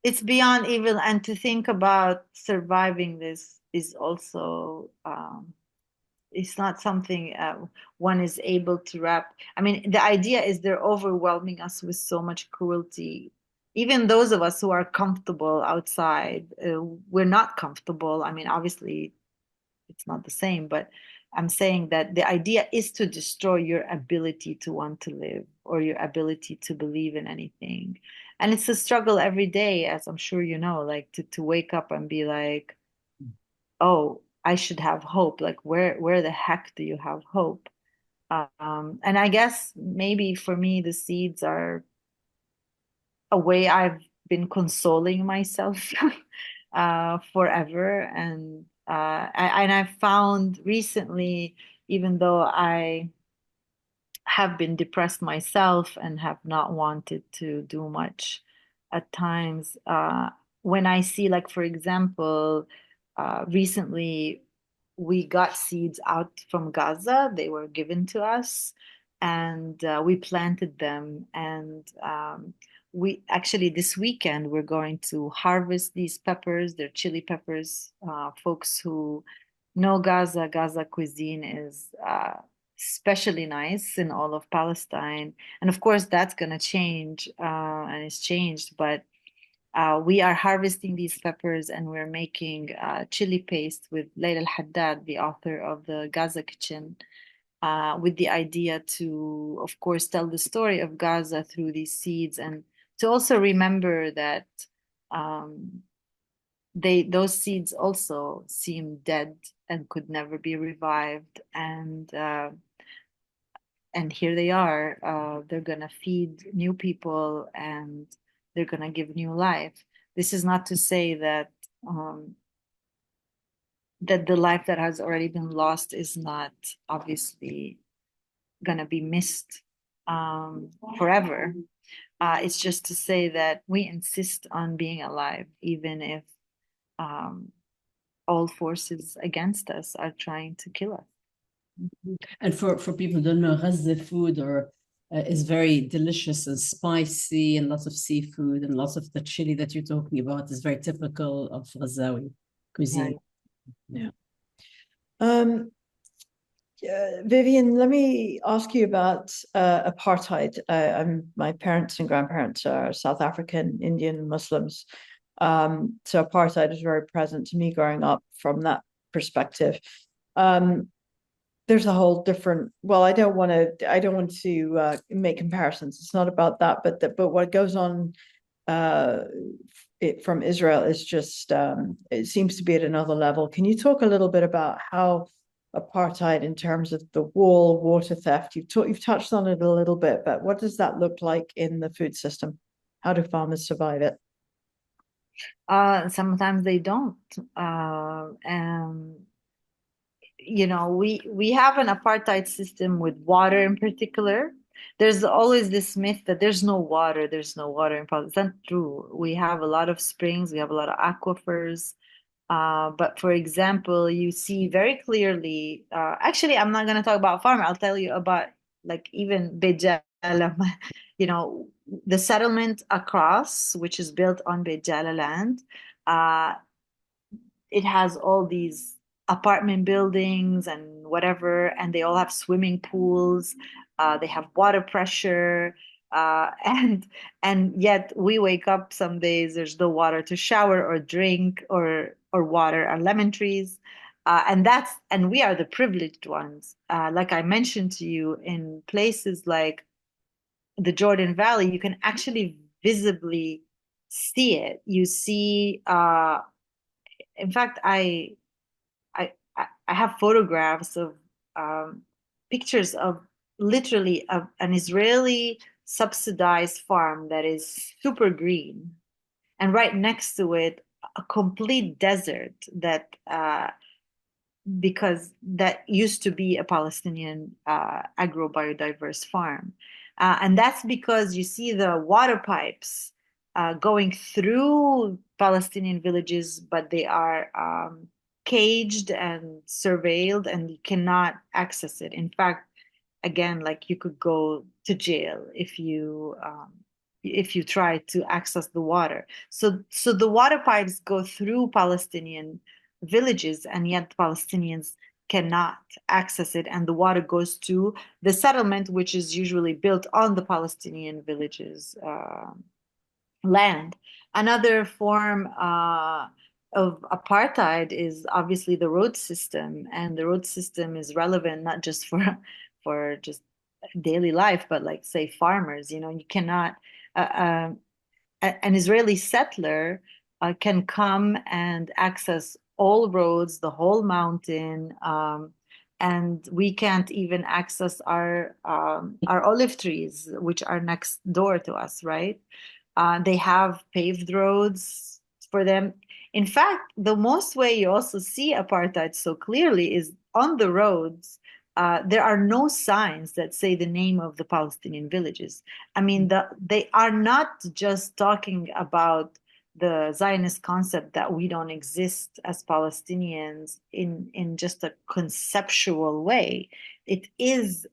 It's beyond evil. And to think about surviving this is also, it's not something one is able to wrap. I mean, the idea is they're overwhelming us with so much cruelty. Even those of us who are comfortable outside, we're not comfortable. I mean, obviously, it's not the same, but I'm saying that the idea is to destroy your ability to want to live or your ability to believe in anything. And it's a struggle every day, as I'm sure you know, like to wake up and be like, oh, I should have hope. Like where the heck do you have hope? And I guess maybe for me the seeds are a way I've been consoling myself forever. And I've found recently, even though I have been depressed myself and have not wanted to do much at times, when I see, like, for example, recently we got seeds out from Gaza. They were given to us, and we planted them. And we actually, this weekend, we're going to harvest these peppers. They're chili peppers. Folks who know Gaza cuisine is especially nice in all of Palestine. And of course, that's going to change, and it's changed. But we are harvesting these peppers and we're making chili paste with Layla Al-Haddad, the author of the Gaza Kitchen, with the idea to, of course, tell the story of Gaza through these seeds, and to also remember that those seeds also seem dead and could never be revived. And here they are. They're gonna feed new people and they're gonna give new life. This is not to say that that the life that has already been lost is not obviously gonna be missed forever. It's just to say that we insist on being alive, even if all forces against us are trying to kill us. And for people who don't know, Gaza food is very delicious and spicy, and lots of seafood, and lots of the chili that you're talking about is very typical of Gazawi cuisine. Yeah. Vivien, let me ask you about apartheid. My parents and grandparents are South African, Indian, Muslims. So apartheid is very present to me growing up from that perspective. there's a whole different, well, I don't want to make comparisons. It's not about that, but what goes on from Israel is just it seems to be at another level. Can you talk a little bit about how apartheid, in terms of the wall, water theft, you've touched on it a little bit, but what does that look like in the food system? How do farmers survive it? Sometimes they don't. And we have an apartheid system with water in particular. There's always this myth that there's no water in Palestine. It's not true. We have a lot of springs, we have a lot of aquifers. But for example, you see very clearly, actually, I'm not going to talk about farm. I'll tell you about like even Beit Jala, the settlement across, which is built on Beit Jala land. It has all these apartment buildings and whatever, and they all have swimming pools. They have water pressure, and yet we wake up some days there's no water to shower or drink or water our lemon trees. And we are the privileged ones. Like I mentioned to you, in places like the Jordan Valley, you can actually visibly see it. You see, in fact, I I have photographs of pictures of literally an Israeli subsidized farm that is super green, and right next to it, a complete desert that because that used to be a Palestinian agro-biodiverse farm. And that's because you see the water pipes going through Palestinian villages, but they are caged and surveilled, and you cannot access it. In fact, again, like you could go to jail if you try to access the water. So the water pipes go through Palestinian villages, and yet Palestinians cannot access it, and the water goes to the settlement, which is usually built on the Palestinian villages land. Another form of apartheid is obviously the road system, and the road system is relevant not just for just daily life, but like say farmers. You cannot an Israeli settler can come and access all roads, the whole mountain, and we can't even access our olive trees, which are next door to us, right? They have paved roads for them. In fact, the most way you also see apartheid so clearly is on the roads. There are no signs that say the name of the Palestinian villages. I mean, they are not just talking about the Zionist concept that we don't exist as Palestinians in just a conceptual way. It is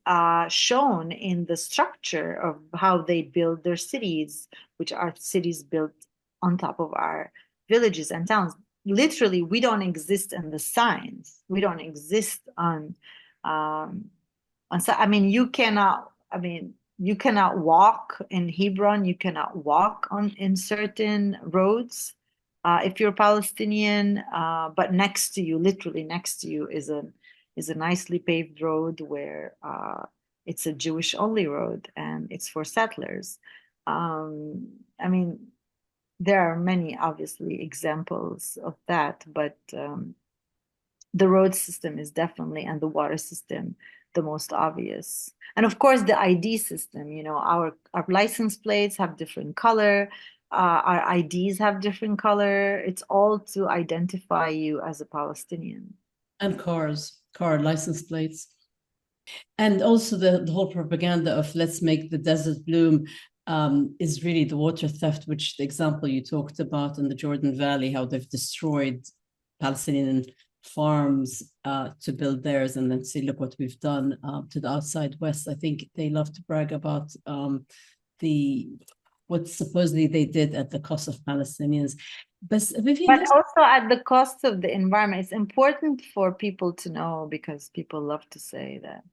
shown in the structure of how they build their cities, which are cities built on top of our villages and towns. Literally, we don't exist in the signs. We don't exist on so I mean you cannot walk in Hebron, you cannot walk in certain roads if you're Palestinian, but next to you, literally next to you, is a nicely paved road where it's a Jewish only road and it's for settlers. I mean, there are many obviously examples of that, but the road system is definitely, and the water system, the most obvious. And of course, the ID system, our license plates have different color, our IDs have different color. It's all to identify you as a Palestinian. And car license plates. And also the whole propaganda of let's make the desert bloom is really the water theft, which the example you talked about in the Jordan Valley, how they've destroyed Palestinian farms to build theirs, and then say, look what we've done to the outside West. I think they love to brag about what supposedly they did at the cost of Palestinians. But also at the cost of the environment. It's important for people to know, because people love to say that,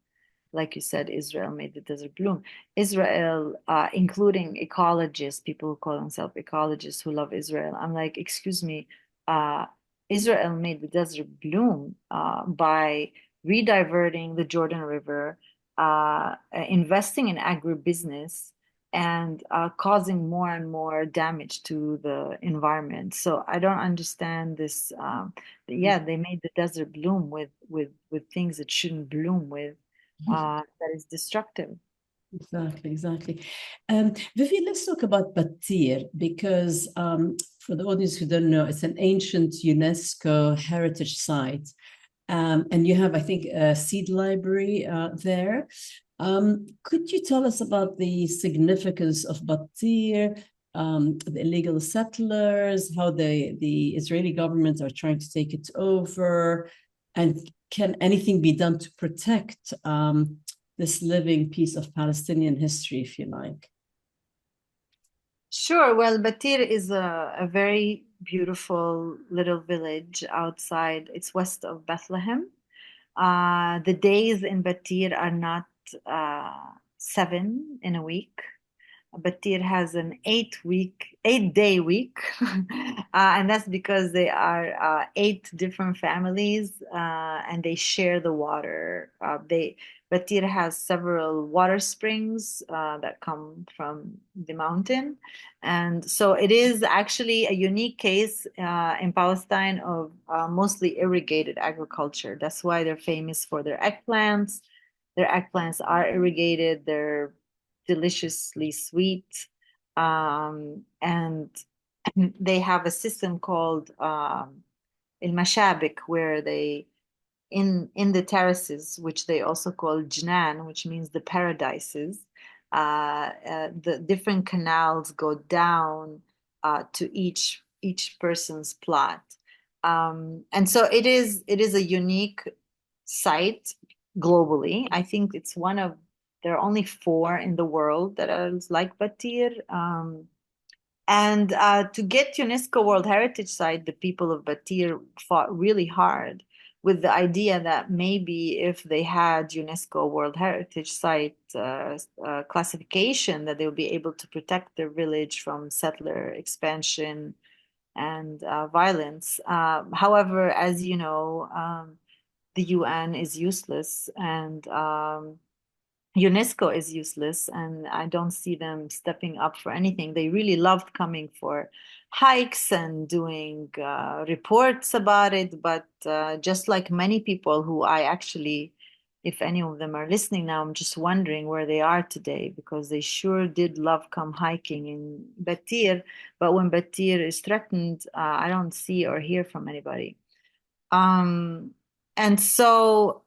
like you said, Israel made the desert bloom. Israel, including ecologists, people who call themselves ecologists who love Israel. I'm like, excuse me, Israel made the desert bloom by rediverting the Jordan River, investing in agribusiness, and causing more and more damage to the environment. So I don't understand this. Yeah, they made the desert bloom with things it shouldn't bloom with. That is destructive. Exactly. Vivi, let's talk about Batir, because for the audience who don't know, it's an ancient UNESCO heritage site. And you have, I think, a seed library there. Could you tell us about the significance of Batir, the illegal settlers, how the Israeli government are trying to take it over, and can anything be done to protect this living piece of Palestinian history, if you like? Sure. Well, Batir is a very beautiful little village outside. It's west of Bethlehem. The days in Batir are not 7 in a week. Batir has an 8-day week, and that's because they are 8 different families, and they share the water. Batir has several water springs that come from the mountain, and so it is actually a unique case in Palestine of mostly irrigated agriculture. That's why they're famous for their eggplants. Their eggplants are irrigated. They're deliciously sweet. And they have a system called El Mashabik, where they, in the terraces, which they also call Jnan, which means the paradises, the different canals go down to each person's plot. And so it is a unique site globally. I think it's one of there are only 4 in the world that are like Batir. And to get UNESCO World Heritage Site, the people of Batir fought really hard with the idea that maybe if they had UNESCO World Heritage Site classification, that they would be able to protect their village from settler expansion and violence. However, as you know, the UN is useless, and UNESCO is useless, and I don't see them stepping up for anything. They really loved coming for hikes and doing reports about it, but just like many people who I actually, if any of them are listening now, I'm just wondering where they are today, because they sure did love come hiking in Batir, but when Batir is threatened, I don't see or hear from anybody. And so,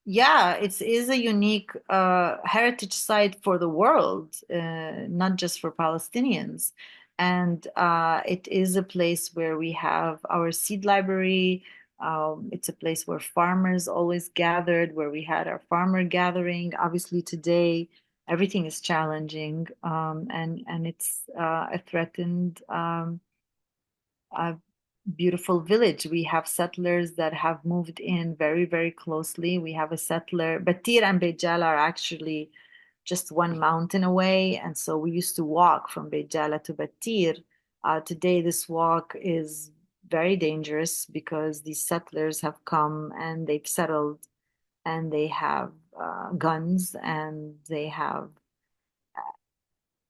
yeah, it is a unique heritage site for the world, not just for Palestinians. And it is a place where we have our seed library. It's a place where farmers always gathered, where we had our farmer gathering. Obviously, today everything is challenging, and it's a threatened beautiful village. We have settlers that have moved in very, very closely. We have a settler. Batir and Beit Jala are actually just one mountain away. And so we used to walk from Beit Jala to Batir. Today, this walk is very dangerous because these settlers have come and they've settled, and they have guns, and they have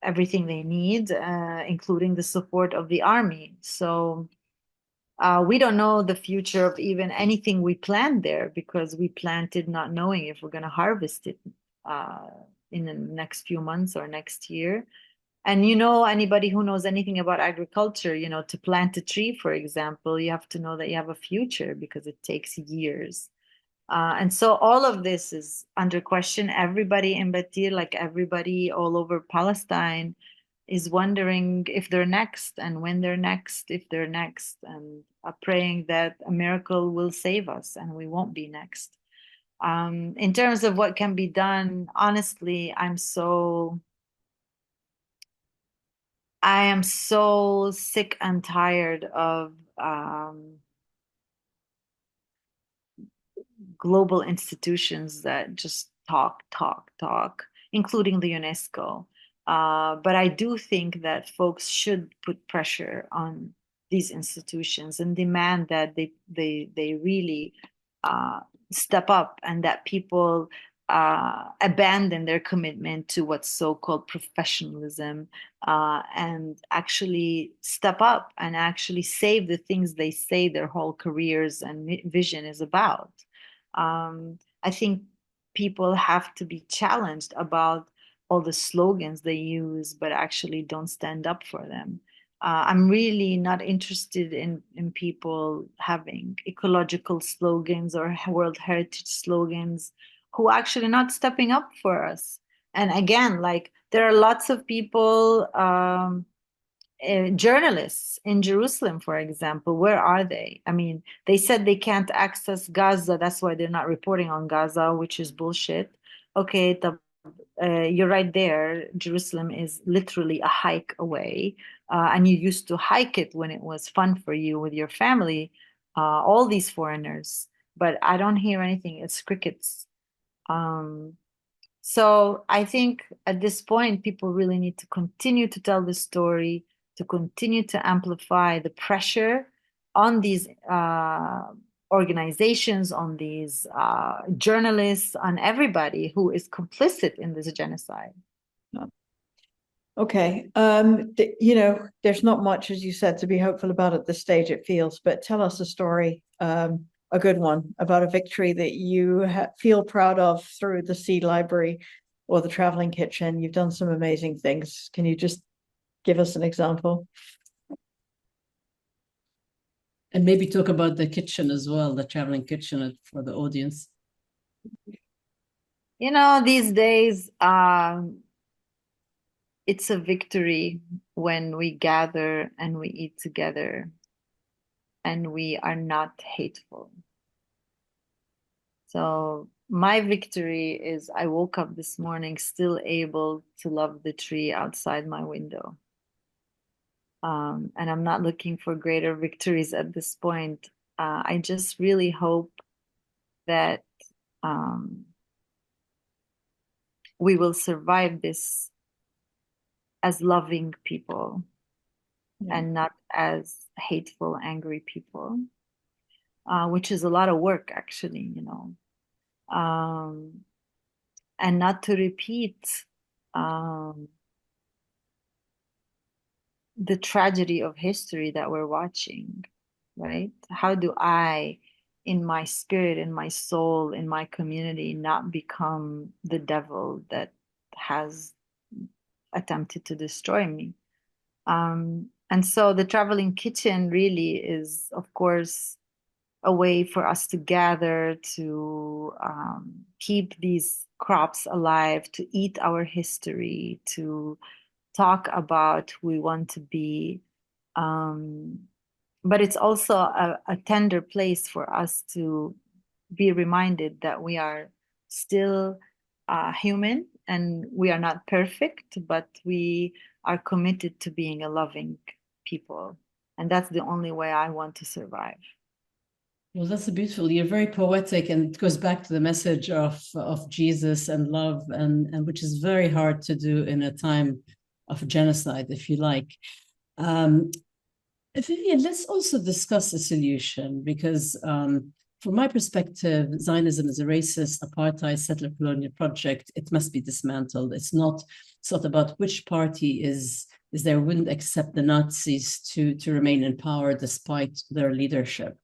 everything they need, including the support of the army. So we don't know the future of even anything we plant there, because we planted not knowing if we're going to harvest it in the next few months or next year. And anybody who knows anything about agriculture, to plant a tree, for example, you have to know that you have a future, because it takes years. And so all of this is under question. Everybody in Batir, like everybody all over Palestine, is wondering if they're next, and when they're next, if they're next, and are praying that a miracle will save us and we won't be next. In terms of what can be done, honestly, I am so sick and tired of global institutions that just talk, including the UNESCO. But I do think that folks should put pressure on these institutions and demand that they really step up, and that people abandon their commitment to what's so-called professionalism, and actually step up and actually save the things they say their whole careers and vision is about. I think people have to be challenged about all the slogans they use, but actually don't stand up for them. I'm really not interested in people having ecological slogans or World Heritage slogans who actually not stepping up for us. And again, like there are lots of people, journalists in Jerusalem, for example. Where are they? I mean, they said they can't access Gaza. That's why they're not reporting on Gaza, which is bullshit. Okay, you're right there. Jerusalem is literally a hike away. And you used to hike it when it was fun for you with your family, all these foreigners. But I don't hear anything. It's crickets. So I think at this point, people really need to continue to tell the story, to continue to amplify the pressure on these organizations, on these journalists, on everybody who is complicit in this genocide. Okay. There's not much, as you said, to be hopeful about at this stage, it feels, but tell us a story, a good one, about a victory that you feel proud of through the Seed Library or the Traveling Kitchen. You've done some amazing things. Can you just give us an example? And maybe talk about the kitchen as well, the Traveling Kitchen for the audience. These days, it's a victory when we gather and we eat together and we are not hateful. So my victory is I woke up this morning still able to love the tree outside my window. And I'm not looking for greater victories at this point. I just really hope that we will survive this as loving people and not as hateful, angry people, which is a lot of work, actually, and not to repeat the tragedy of history that we're watching, right? How do I, in my spirit, in my soul, in my community, not become the devil that has attempted to destroy me? And so the Traveling Kitchen really is, of course, a way for us to gather, to keep these crops alive, to eat our history, to talk about who we want to be. But it's also a tender place for us to be reminded that we are still human and we are not perfect, but we are committed to being a loving people. And that's the only way I want to survive. Well, that's beautiful. You're very poetic, and it goes back to the message of Jesus and love, and which is very hard to do in a time of genocide, if you like. Vivien, let's also discuss a solution, because from my perspective, Zionism is a racist, apartheid, settler colonial project. It must be dismantled. It's not about which party is there wouldn't accept the Nazis to remain in power despite their leadership.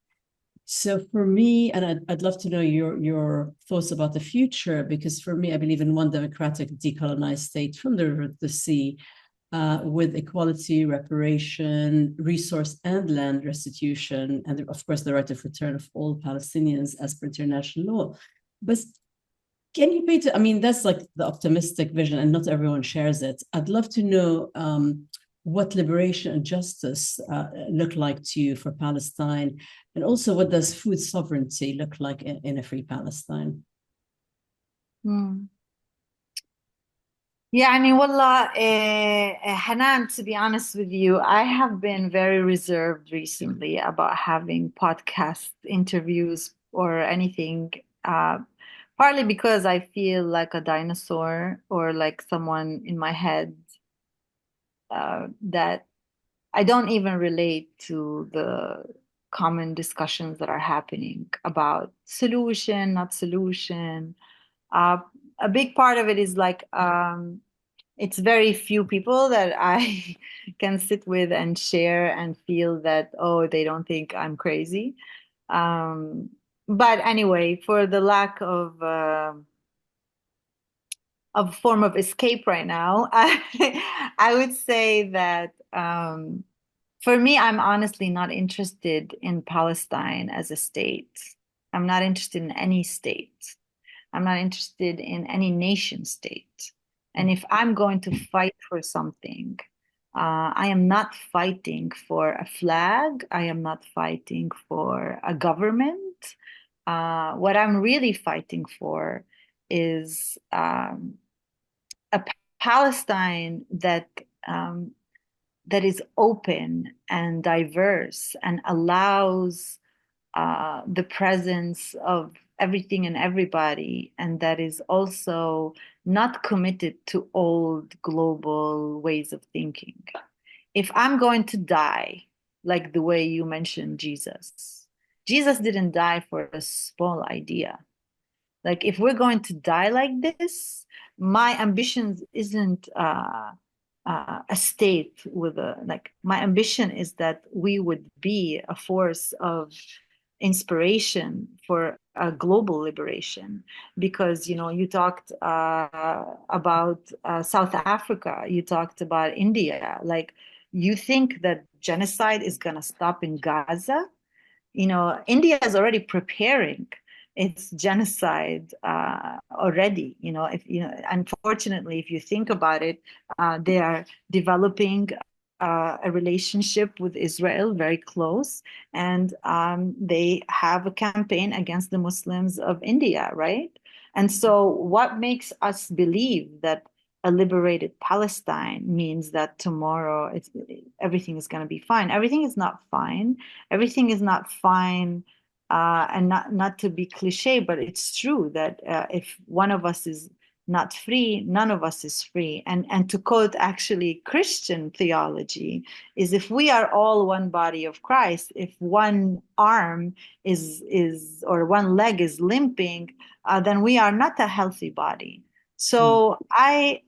So for me, and I'd love to know your thoughts about the future, because for me, I believe in one democratic decolonized state from the river to the sea, with equality, reparation, resource and land restitution, and of course the right of return of all Palestinians as per international law. But can you paint, I mean, that's like the optimistic vision and not everyone shares it. I'd love to know what liberation and justice look like to you for Palestine, and also what does food sovereignty look like in a free Palestine? Yeah, I mean, wallah, Hanan, to be honest with you, I have been very reserved recently about having podcast interviews or anything, partly because I feel like a dinosaur or like someone in my head that I don't even relate to the common discussions that are happening about solution, not solution. A big part of it is like it's very few people that I can sit with and share and feel that, oh, they don't think I'm crazy. But anyway, for the lack of a form of escape right now, I would say that for me, I'm honestly not interested in Palestine as a state. I'm not interested in any state. I'm not interested in any nation state. And if I'm going to fight for something, I am not fighting for a flag. I am not fighting for a government. What I'm really fighting for is a Palestine that is open and diverse and allows the presence of everything and everybody, and that is also not committed to old global ways of thinking. If I'm going to die, like the way you mentioned Jesus didn't die for a small idea. Like if we're going to die like this, my ambitions isn't a state with a like. My ambition is that we would be a force of inspiration for a global liberation. Because you talked about South Africa, you talked about India. Like, you think that genocide is going to stop in Gaza? India is already preparing its genocide already. If unfortunately, if you think about it, they are developing a relationship with Israel very close, and they have a campaign against the Muslims of India, right? And so, what makes us believe that a liberated Palestine means that tomorrow everything is going to be fine? Everything is not fine. Everything is not fine, and not to be cliche, but it's true that if one of us is not free, none of us is free. And to quote actually Christian theology, is if we are all one body of Christ, if one arm is or one leg is limping, then we are not a healthy body. So I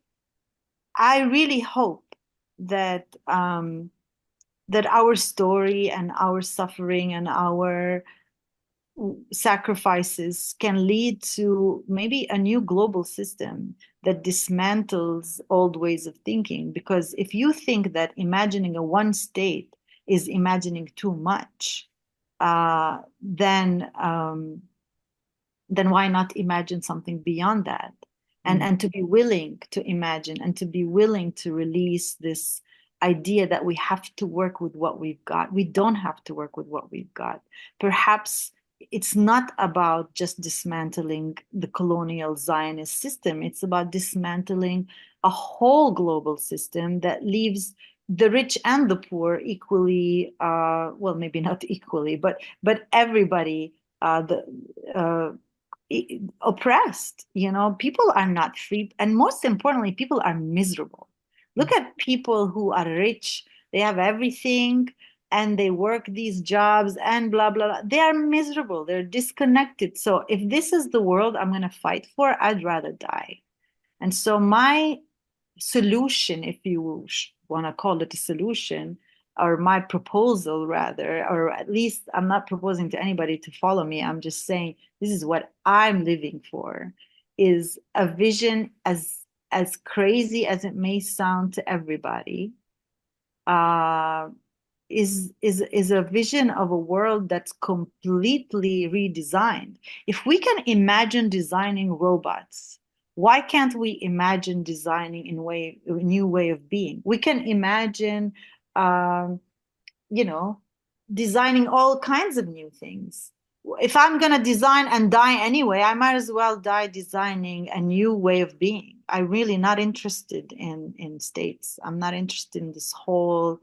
really hope that that our story and our suffering and our sacrifices can lead to maybe a new global system that dismantles old ways of thinking. Because if you think that imagining a one state is imagining too much, then why not imagine something beyond that? And to be willing to imagine and to be willing to release this idea that we have to work with what we've got. We don't have to work with what we've got. Perhaps it's not about just dismantling the colonial Zionist system. It's about dismantling a whole global system that leaves the rich and the poor equally, well, maybe not equally, but everybody oppressed. People are not free, and most importantly, people are miserable. Look at people who are rich, they have everything, and they work these jobs and blah blah blah. They are miserable, they're disconnected. So if this is the world I'm going to fight for, I'd rather die. And so my solution, if you want to call it a solution, or my proposal rather, or at least I'm not proposing to anybody to follow me, I'm just saying this is what I'm living for, is a vision as crazy as it may sound to everybody, is a vision of a world that's completely redesigned. If we can imagine designing robots, why can't we imagine designing a new way of being? We can imagine, designing all kinds of new things. If I'm going to design and die anyway, I might as well die designing a new way of being. I'm really not interested in states. I'm not interested in this whole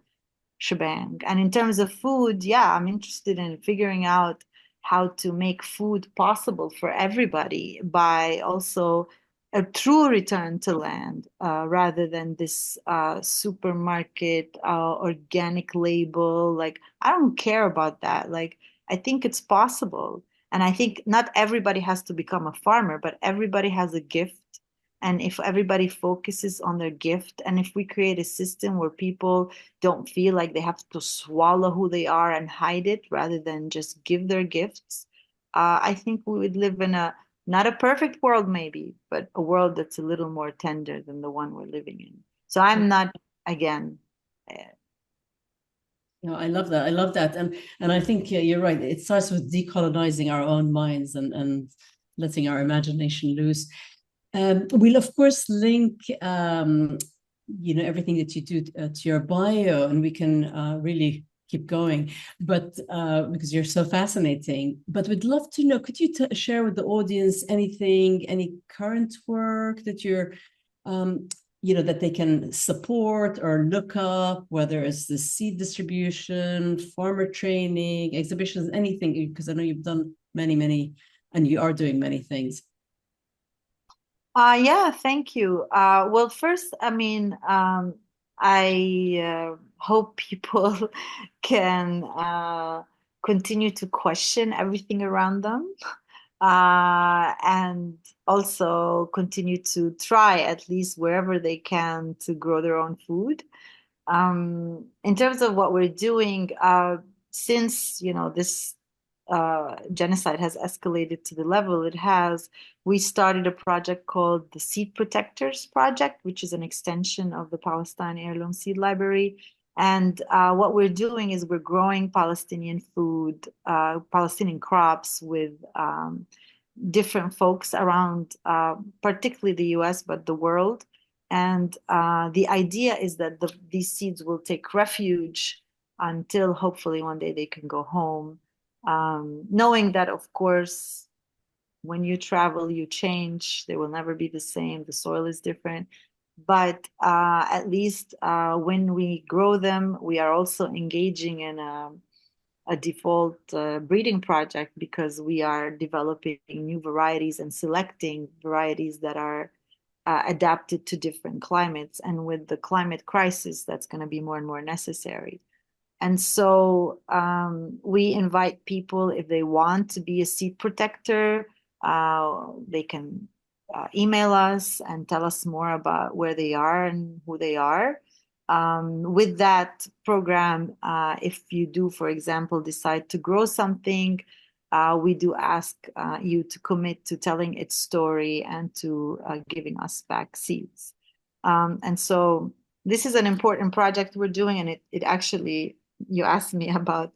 shebang. And in terms of food, yeah, I'm interested in figuring out how to make food possible for everybody by also a true return to land rather than this supermarket organic label. Like, I don't care about that. Like, I think it's possible. And I think not everybody has to become a farmer, but everybody has a gift. And if everybody focuses on their gift, and if we create a system where people don't feel like they have to swallow who they are and hide it rather than just give their gifts, I think we would live in a not a perfect world, maybe, but a world that's a little more tender than the one we're living in. So I'm not, again. No, I love that. I love that. And I think you're right. It starts with decolonizing our own minds and letting our imagination loose. We'll of course link everything that you do to your bio, and we can really keep going, but because you're so fascinating. But we'd love to know, could you share with the audience any current work that you're that they can support or look up, whether it's the seed distribution, farmer training, exhibitions, anything, because I know you've done many, and you are doing many things. Yeah, thank you. Well, first, I mean, I hope people can continue to question everything around them, and also continue to try, at least wherever they can, to grow their own food. In terms of what we're doing, since this genocide has escalated to the level it has, we started a project called the Seed Protectors Project, which is an extension of the Palestine Heirloom Seed Library. And what we're doing is we're growing Palestinian food, Palestinian crops with different folks around, particularly the US, but the world. And the idea is that these seeds will take refuge until hopefully one day they can go home. Knowing that, of course, when you travel, you change. They will never be the same. The soil is different. But at least when we grow them, we are also engaging in a default breeding project, because we are developing new varieties and selecting varieties that are adapted to different climates. And with the climate crisis, that's going to be more and more necessary. And so we invite people, if they want to be a seed protector, they can email us and tell us more about where they are and who they are. With that program, if you do, for example, decide to grow something, we do ask you to commit to telling its story and to giving us back seeds. And so this is an important project we're doing, and it actually, you asked me about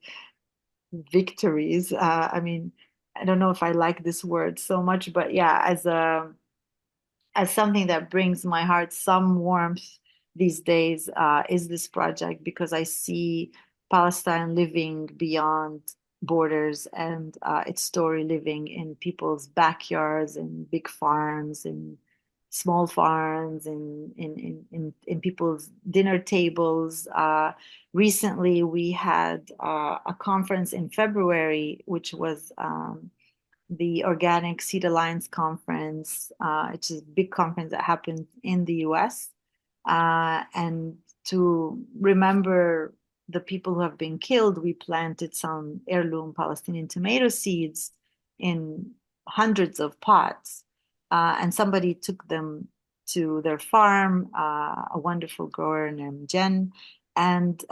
victories. I mean, I don't know if I like this word so much, but yeah, as something that brings my heart some warmth these days, is this project, because I see Palestine living beyond borders, and its story living in people's backyards, in big farms, in small farms, in people's dinner tables. Recently, we had a conference in February, which was the Organic Seed Alliance Conference, which is a big conference that happened in the US. And to remember the people who have been killed, we planted some heirloom Palestinian tomato seeds in hundreds of pots. And somebody took them to their farm, a wonderful grower named Jen. And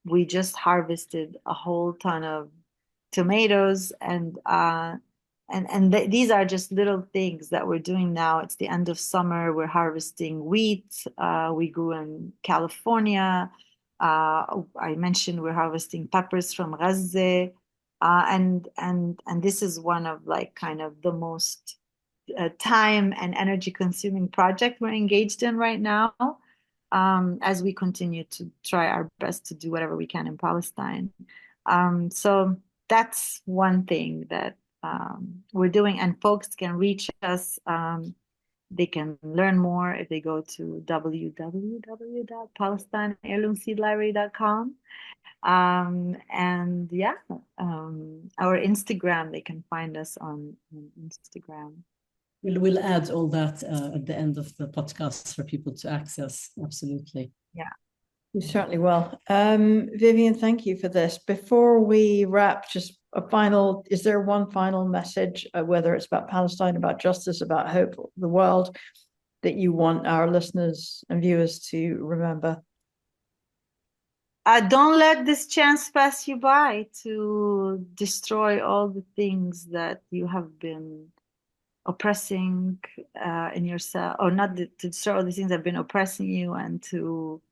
we just harvested a whole ton of tomatoes, these are just little things that we're doing now. It's the end of summer. We're harvesting wheat. We grew in California. I mentioned we're harvesting peppers from Gaza. And this is one of like kind of the most time and energy consuming project we're engaged in right now, as we continue to try our best to do whatever we can in Palestine. So that's one thing that we're doing, and folks can reach us. They can learn more if they go to www.palestineheirloomseedlibrary.com. And yeah, our Instagram, they can find us on Instagram. We'll add all that at the end of the podcast for people to access. Absolutely. Yeah. You certainly will. Vivien, thank you for this. Before we wrap, just is there one final message, whether it's about Palestine, about justice, about hope, the world, that you want our listeners and viewers to remember? Don't let this chance pass you by to destroy all the things that you have been oppressing in yourself, or not to destroy all the things that have been oppressing you, and to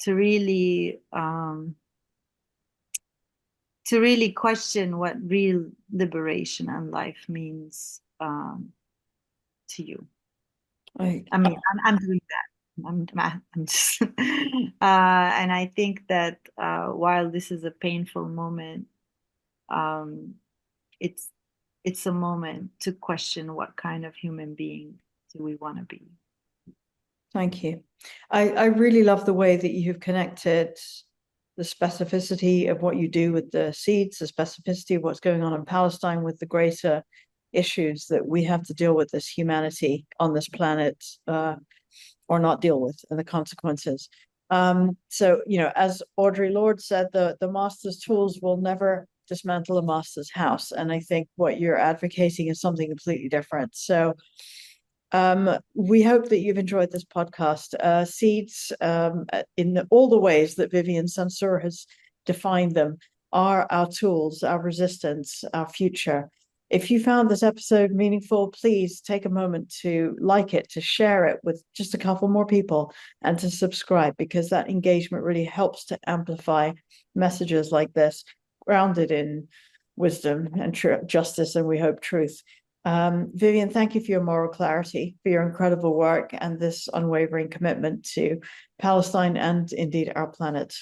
really question what real liberation and life means to you. I'm doing that. I'm just, and I think that while this is a painful moment, it's a moment to question what kind of human being do we want to be. Thank you. I really love the way that you have connected the specificity of what you do with the seeds, the specificity of what's going on in Palestine with the greater issues that we have to deal with as humanity on this planet, or not deal with, and the consequences. So, as Audre Lorde said, the master's tools will never dismantle a master's house. And I think what you're advocating is something completely different. So we hope that you've enjoyed this podcast. Seeds, in all the ways that Vivien Sansour has defined them, are our tools, our resistance, our future. If you found this episode meaningful, please take a moment to like it, to share it with just a couple more people, and to subscribe, because that engagement really helps to amplify messages like this, grounded in wisdom and justice, and we hope truth. Vivien, thank you for your moral clarity, for your incredible work, and this unwavering commitment to Palestine and indeed our planet.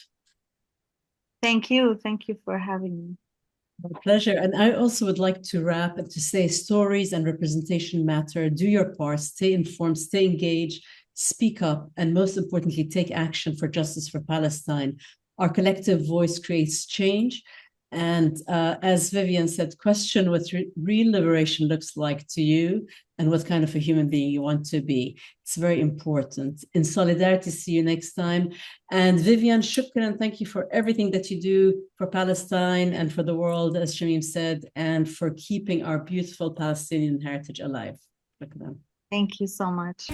Thank you. Thank you for having me. My pleasure. And I also would like to wrap and to say stories and representation matter. Do your part, stay informed, stay engaged, speak up, and most importantly, take action for justice for Palestine. Our collective voice creates change. And as Vivien said, question what real liberation looks like to you and what kind of a human being you want to be. It's very important. In solidarity, see you next time. And Vivien, shukran, thank you for everything that you do for Palestine and for the world, as Shamim said, and for keeping our beautiful Palestinian heritage alive. Thank you so much.